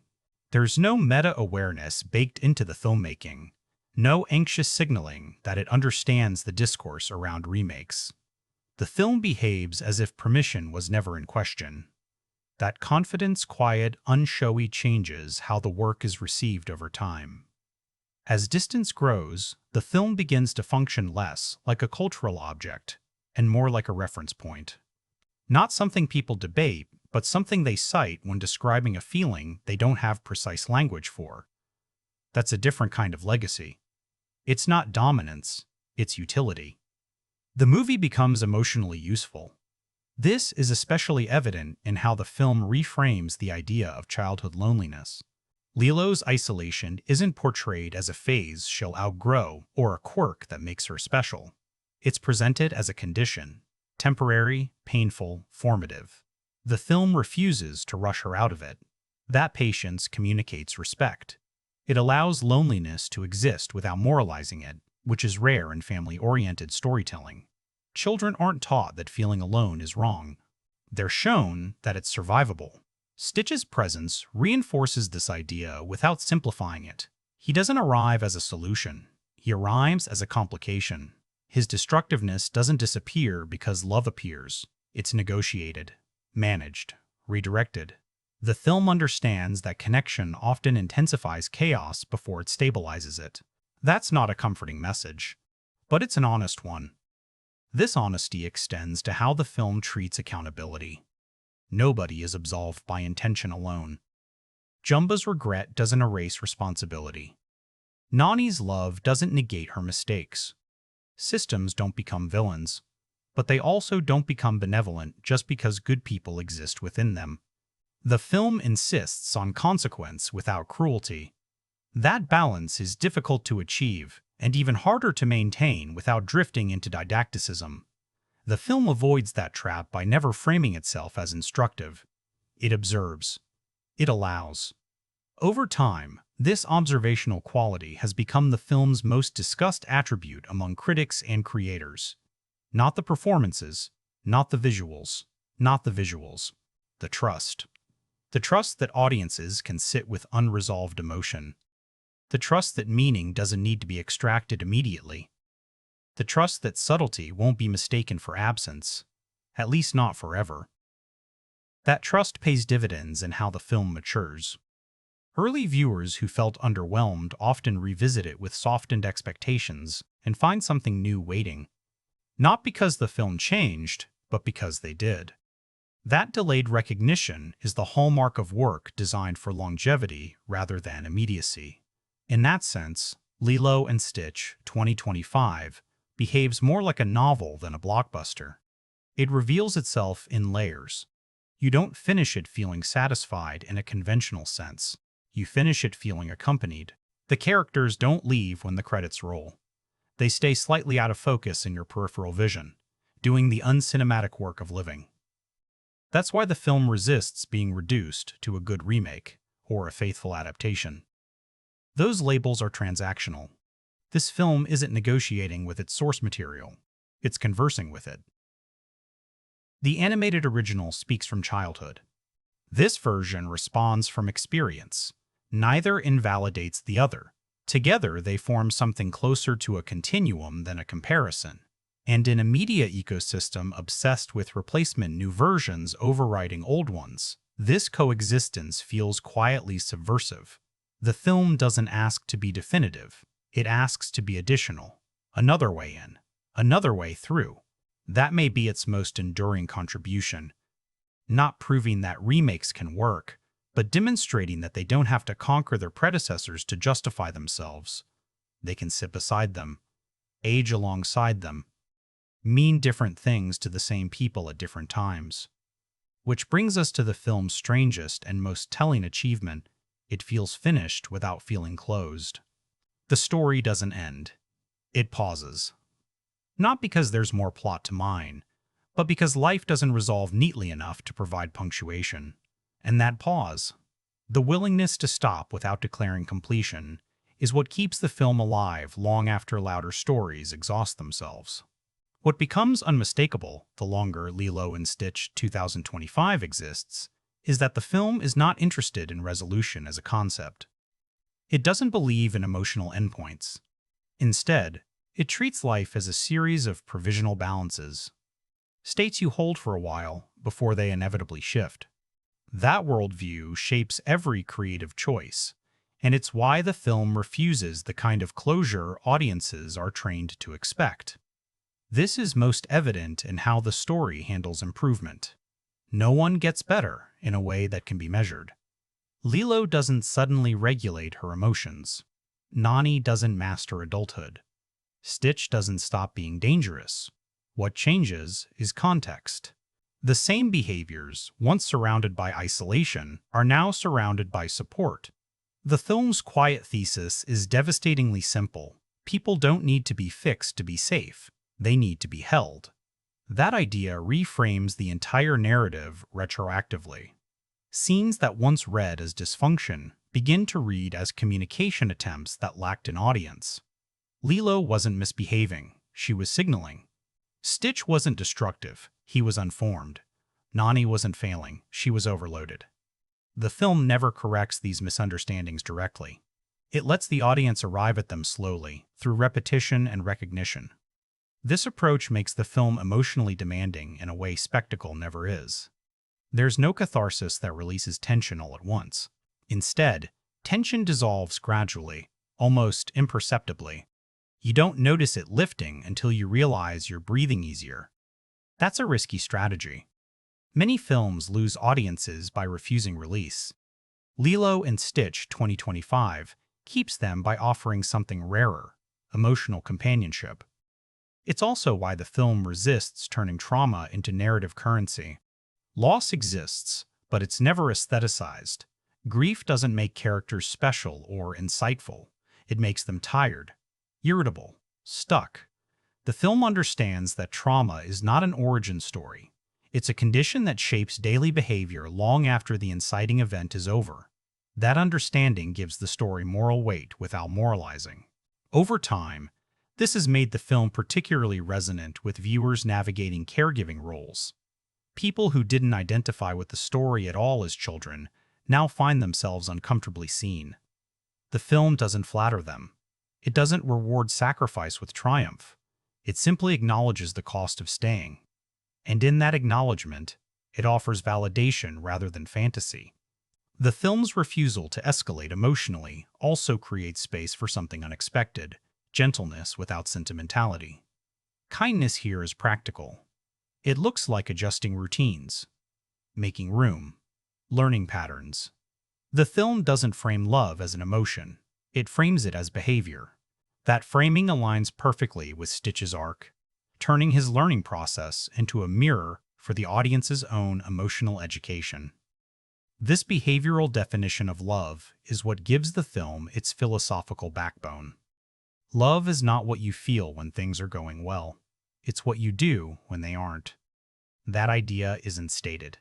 There's no meta-awareness baked into the filmmaking, no anxious signaling that it understands the discourse around remakes. The film behaves as if permission was never in question. That confidence, quiet, unshowy changes how the work is received over time. As distance grows, the film begins to function less like a cultural object and more like a reference point. Not something people debate, but something they cite when describing a feeling they don't have precise language for. That's a different kind of legacy. It's not dominance, it's utility. The movie becomes emotionally useful. This is especially evident in how the film reframes the idea of childhood loneliness. Lilo's isolation isn't portrayed as a phase she'll outgrow or a quirk that makes her special. It's presented as a condition, temporary, painful, formative. The film refuses to rush her out of it. That patience communicates respect. It allows loneliness to exist without moralizing it, which is rare in family-oriented storytelling. Children aren't taught that feeling alone is wrong. They're shown that it's survivable. Stitch's presence reinforces this idea without simplifying it. He doesn't arrive as a solution. He arrives as a complication. His destructiveness doesn't disappear because love appears. It's negotiated, managed, redirected. The film understands that connection often intensifies chaos before it stabilizes it. That's not a comforting message, but it's an honest one. This honesty extends to how the film treats accountability. Nobody is absolved by intention alone. Jumba's regret doesn't erase responsibility. Nani's love doesn't negate her mistakes. Systems don't become villains, but they also don't become benevolent just because good people exist within them. The film insists on consequence without cruelty. That balance is difficult to achieve and even harder to maintain without drifting into didacticism. The film avoids that trap by never framing itself as instructive. It observes. It allows. Over time, this observational quality has become the film's most discussed attribute among critics and creators. Not the performances, not the visuals, the trust. The trust that audiences can sit with unresolved emotion. The trust that meaning doesn't need to be extracted immediately. The trust that subtlety won't be mistaken for absence, at least not forever. That trust pays dividends in how the film matures. Early viewers who felt underwhelmed often revisit it with softened expectations and find something new waiting. Not because the film changed, but because they did. That delayed recognition is the hallmark of work designed for longevity rather than immediacy. In that sense, Lilo and Stitch 2025 behaves more like a novel than a blockbuster. It reveals itself in layers. You don't finish it feeling satisfied in a conventional sense. You finish it feeling accompanied. The characters don't leave when the credits roll. They stay slightly out of focus in your peripheral vision, doing the uncinematic work of living. That's why the film resists being reduced to a good remake or a faithful adaptation. Those labels are transactional. This film isn't negotiating with its source material. It's conversing with it. The animated original speaks from childhood. This version responds from experience. Neither invalidates the other. Together, they form something closer to a continuum than a comparison. And in a media ecosystem obsessed with replacement new versions overriding old ones, this coexistence feels quietly subversive. The film doesn't ask to be definitive. It asks to be additional. Another way in. Another way through. That may be its most enduring contribution. Not proving that remakes can work, but demonstrating that they don't have to conquer their predecessors to justify themselves. They can sit beside them, age alongside them, mean different things to the same people at different times. Which brings us to the film's strangest and most telling achievement. It feels finished without feeling closed. The story doesn't end. It pauses. Not because there's more plot to mine, but because life doesn't resolve neatly enough to provide punctuation. And that pause, the willingness to stop without declaring completion, is what keeps the film alive long after louder stories exhaust themselves. What becomes unmistakable the longer Lilo and Stitch 2025 exists is that the film is not interested in resolution as a concept. It doesn't believe in emotional endpoints. Instead, it treats life as a series of provisional balances, states you hold for a while before they inevitably shift. That worldview shapes every creative choice, and it's why the film refuses the kind of closure audiences are trained to expect. This is most evident in how the story handles improvement. No one gets better in a way that can be measured. Lilo doesn't suddenly regulate her emotions. Nani doesn't master adulthood. Stitch doesn't stop being dangerous. What changes is context. The same behaviors, once surrounded by isolation, are now surrounded by support. The film's quiet thesis is devastatingly simple. People don't need to be fixed to be safe. They need to be held. That idea reframes the entire narrative retroactively. Scenes that once read as dysfunction begin to read as communication attempts that lacked an audience. Lilo wasn't misbehaving, she was signaling. Stitch wasn't destructive, he was unformed. Nani wasn't failing, she was overloaded. The film never corrects these misunderstandings directly. It lets the audience arrive at them slowly, through repetition and recognition. This approach makes the film emotionally demanding in a way spectacle never is. There's no catharsis that releases tension all at once. Instead, tension dissolves gradually, almost imperceptibly. You don't notice it lifting until you realize you're breathing easier. That's a risky strategy. Many films lose audiences by refusing release. Lilo and Stitch 2025 keeps them by offering something rarer, emotional companionship. It's also why the film resists turning trauma into narrative currency. Loss exists, but it's never aestheticized. Grief doesn't make characters special or insightful. It makes them tired, irritable, stuck. The film understands that trauma is not an origin story. It's a condition that shapes daily behavior long after the inciting event is over. That understanding gives the story moral weight without moralizing. Over time, this has made the film particularly resonant with viewers navigating caregiving roles. People who didn't identify with the story at all as children now find themselves uncomfortably seen. The film doesn't flatter them. It doesn't reward sacrifice with triumph. It simply acknowledges the cost of staying. And in that acknowledgement, it offers validation rather than fantasy. The film's refusal to escalate emotionally also creates space for something unexpected, gentleness without sentimentality. Kindness here is practical. It looks like adjusting routines, making room, learning patterns. The film doesn't frame love as an emotion. It frames it as behavior. That framing aligns perfectly with Stitch's arc, turning his learning process into a mirror for the audience's own emotional education. This behavioral definition of love is what gives the film its philosophical backbone. Love is not what you feel when things are going well. It's what you do when they aren't. That idea isn't stated.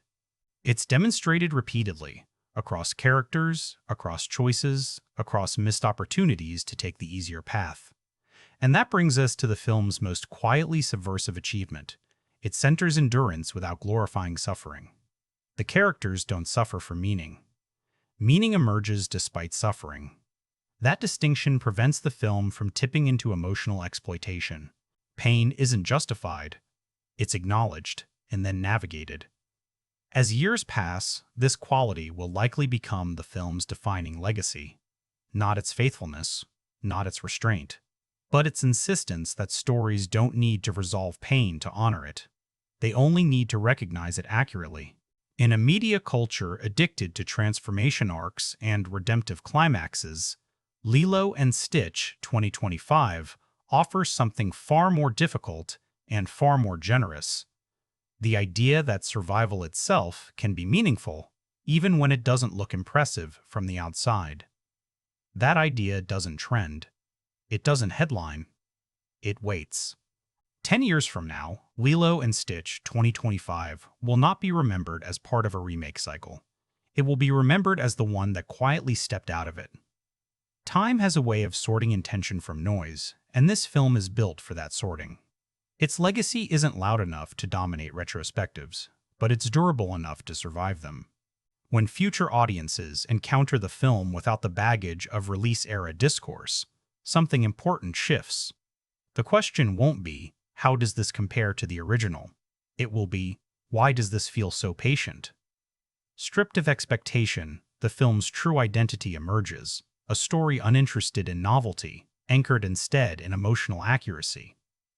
It's demonstrated repeatedly, across characters, across choices, across missed opportunities to take the easier path. And that brings us to the film's most quietly subversive achievement. It centers endurance without glorifying suffering. The characters don't suffer for meaning. Meaning emerges despite suffering. That distinction prevents the film from tipping into emotional exploitation. Pain isn't justified. It's acknowledged and then navigated. As years pass, this quality will likely become the film's defining legacy. Not its faithfulness, not its restraint, but its insistence that stories don't need to resolve pain to honor it. They only need to recognize it accurately. In a media culture addicted to transformation arcs and redemptive climaxes, Lilo and Stitch 2025 offers something far more difficult and far more generous. The idea that survival itself can be meaningful, even when it doesn't look impressive from the outside. That idea doesn't trend. It doesn't headline. It waits. 10 years from now, Lilo and Stitch 2025 will not be remembered as part of a remake cycle. It will be remembered as the one that quietly stepped out of it. Time has a way of sorting intention from noise, and this film is built for that sorting. Its legacy isn't loud enough to dominate retrospectives, but it's durable enough to survive them. When future audiences encounter the film without the baggage of release-era discourse, something important shifts. The question won't be, how does this compare to the original? It will be, why does this feel so patient? Stripped of expectation, the film's true identity emerges, a story uninterested in novelty, anchored instead in emotional accuracy.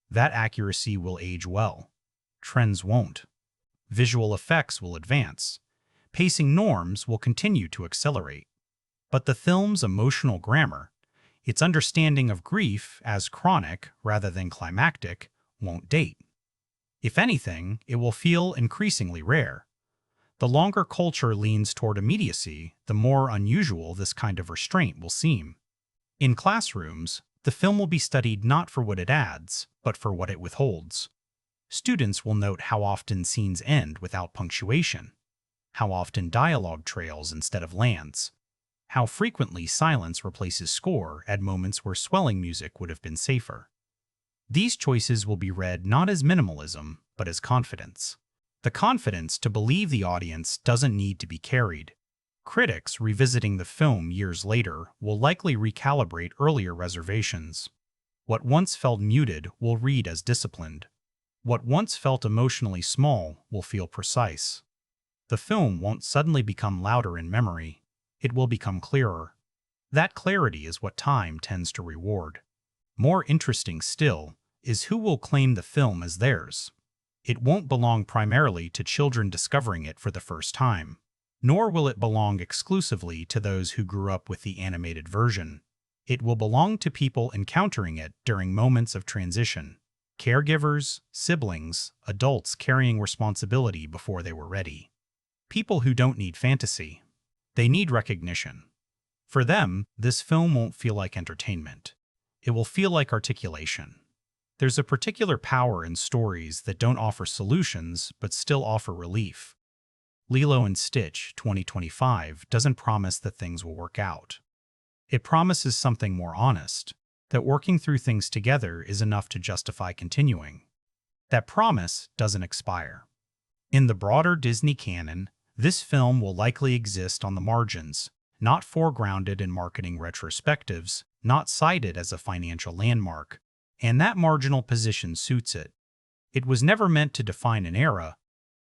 That accuracy will age well. Trends won't. Visual effects will advance. Pacing norms will continue to accelerate. But the film's emotional grammar, its understanding of grief as chronic rather than climactic, won't date. If anything, it will feel increasingly rare. The longer culture leans toward immediacy, the more unusual this kind of restraint will seem. In classrooms, the film will be studied not for what it adds, but for what it withholds. Students will note how often scenes end without punctuation, how often dialogue trails instead of lands, how frequently silence replaces score at moments where swelling music would have been safer. These choices will be read not as minimalism, but as confidence. The confidence to believe the audience doesn't need to be carried. Critics revisiting the film years later will likely recalibrate earlier reservations. What once felt muted will read as disciplined. What once felt emotionally small will feel precise. The film won't suddenly become louder in memory. It will become clearer. That clarity is what time tends to reward. More interesting still is who will claim the film as theirs. It won't belong primarily to children discovering it for the first time, nor will it belong exclusively to those who grew up with the animated version. It will belong to people encountering it during moments of transition. Caregivers, siblings, adults carrying responsibility before they were ready. People who don't need fantasy. They need recognition. For them, this film won't feel like entertainment. It will feel like articulation. There's a particular power in stories that don't offer solutions but still offer relief. Lilo and Stitch 2025 doesn't promise that things will work out. It promises something more honest, that working through things together is enough to justify continuing. That promise doesn't expire. In the broader Disney canon, this film will likely exist on the margins, not foregrounded in marketing retrospectives, not cited as a financial landmark, and that marginal position suits it. It was never meant to define an era.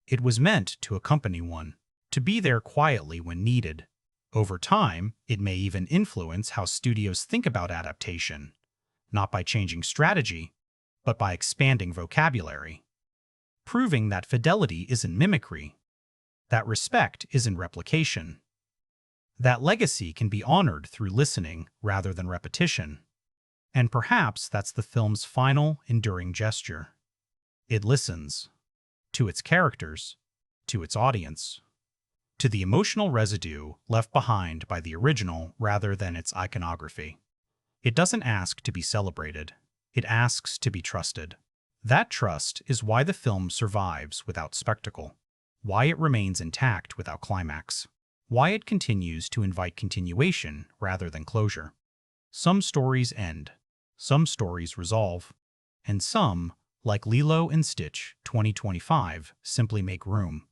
It was meant to accompany one, to be there quietly when needed. Over time, it may even influence how studios think about adaptation, not by changing strategy, but by expanding vocabulary. Proving that fidelity isn't mimicry, that respect isn't replication, that legacy can be honored through listening rather than repetition. And perhaps that's the film's final, enduring gesture. It listens. To its characters, to its audience, to the emotional residue left behind by the original rather than its iconography. It doesn't ask to be celebrated. It asks to be trusted. That trust is why the film survives without spectacle, why it remains intact without climax, why it continues to invite continuation rather than closure. Some stories end, some stories resolve, and some, like Lilo and Stitch 2025, simply make room.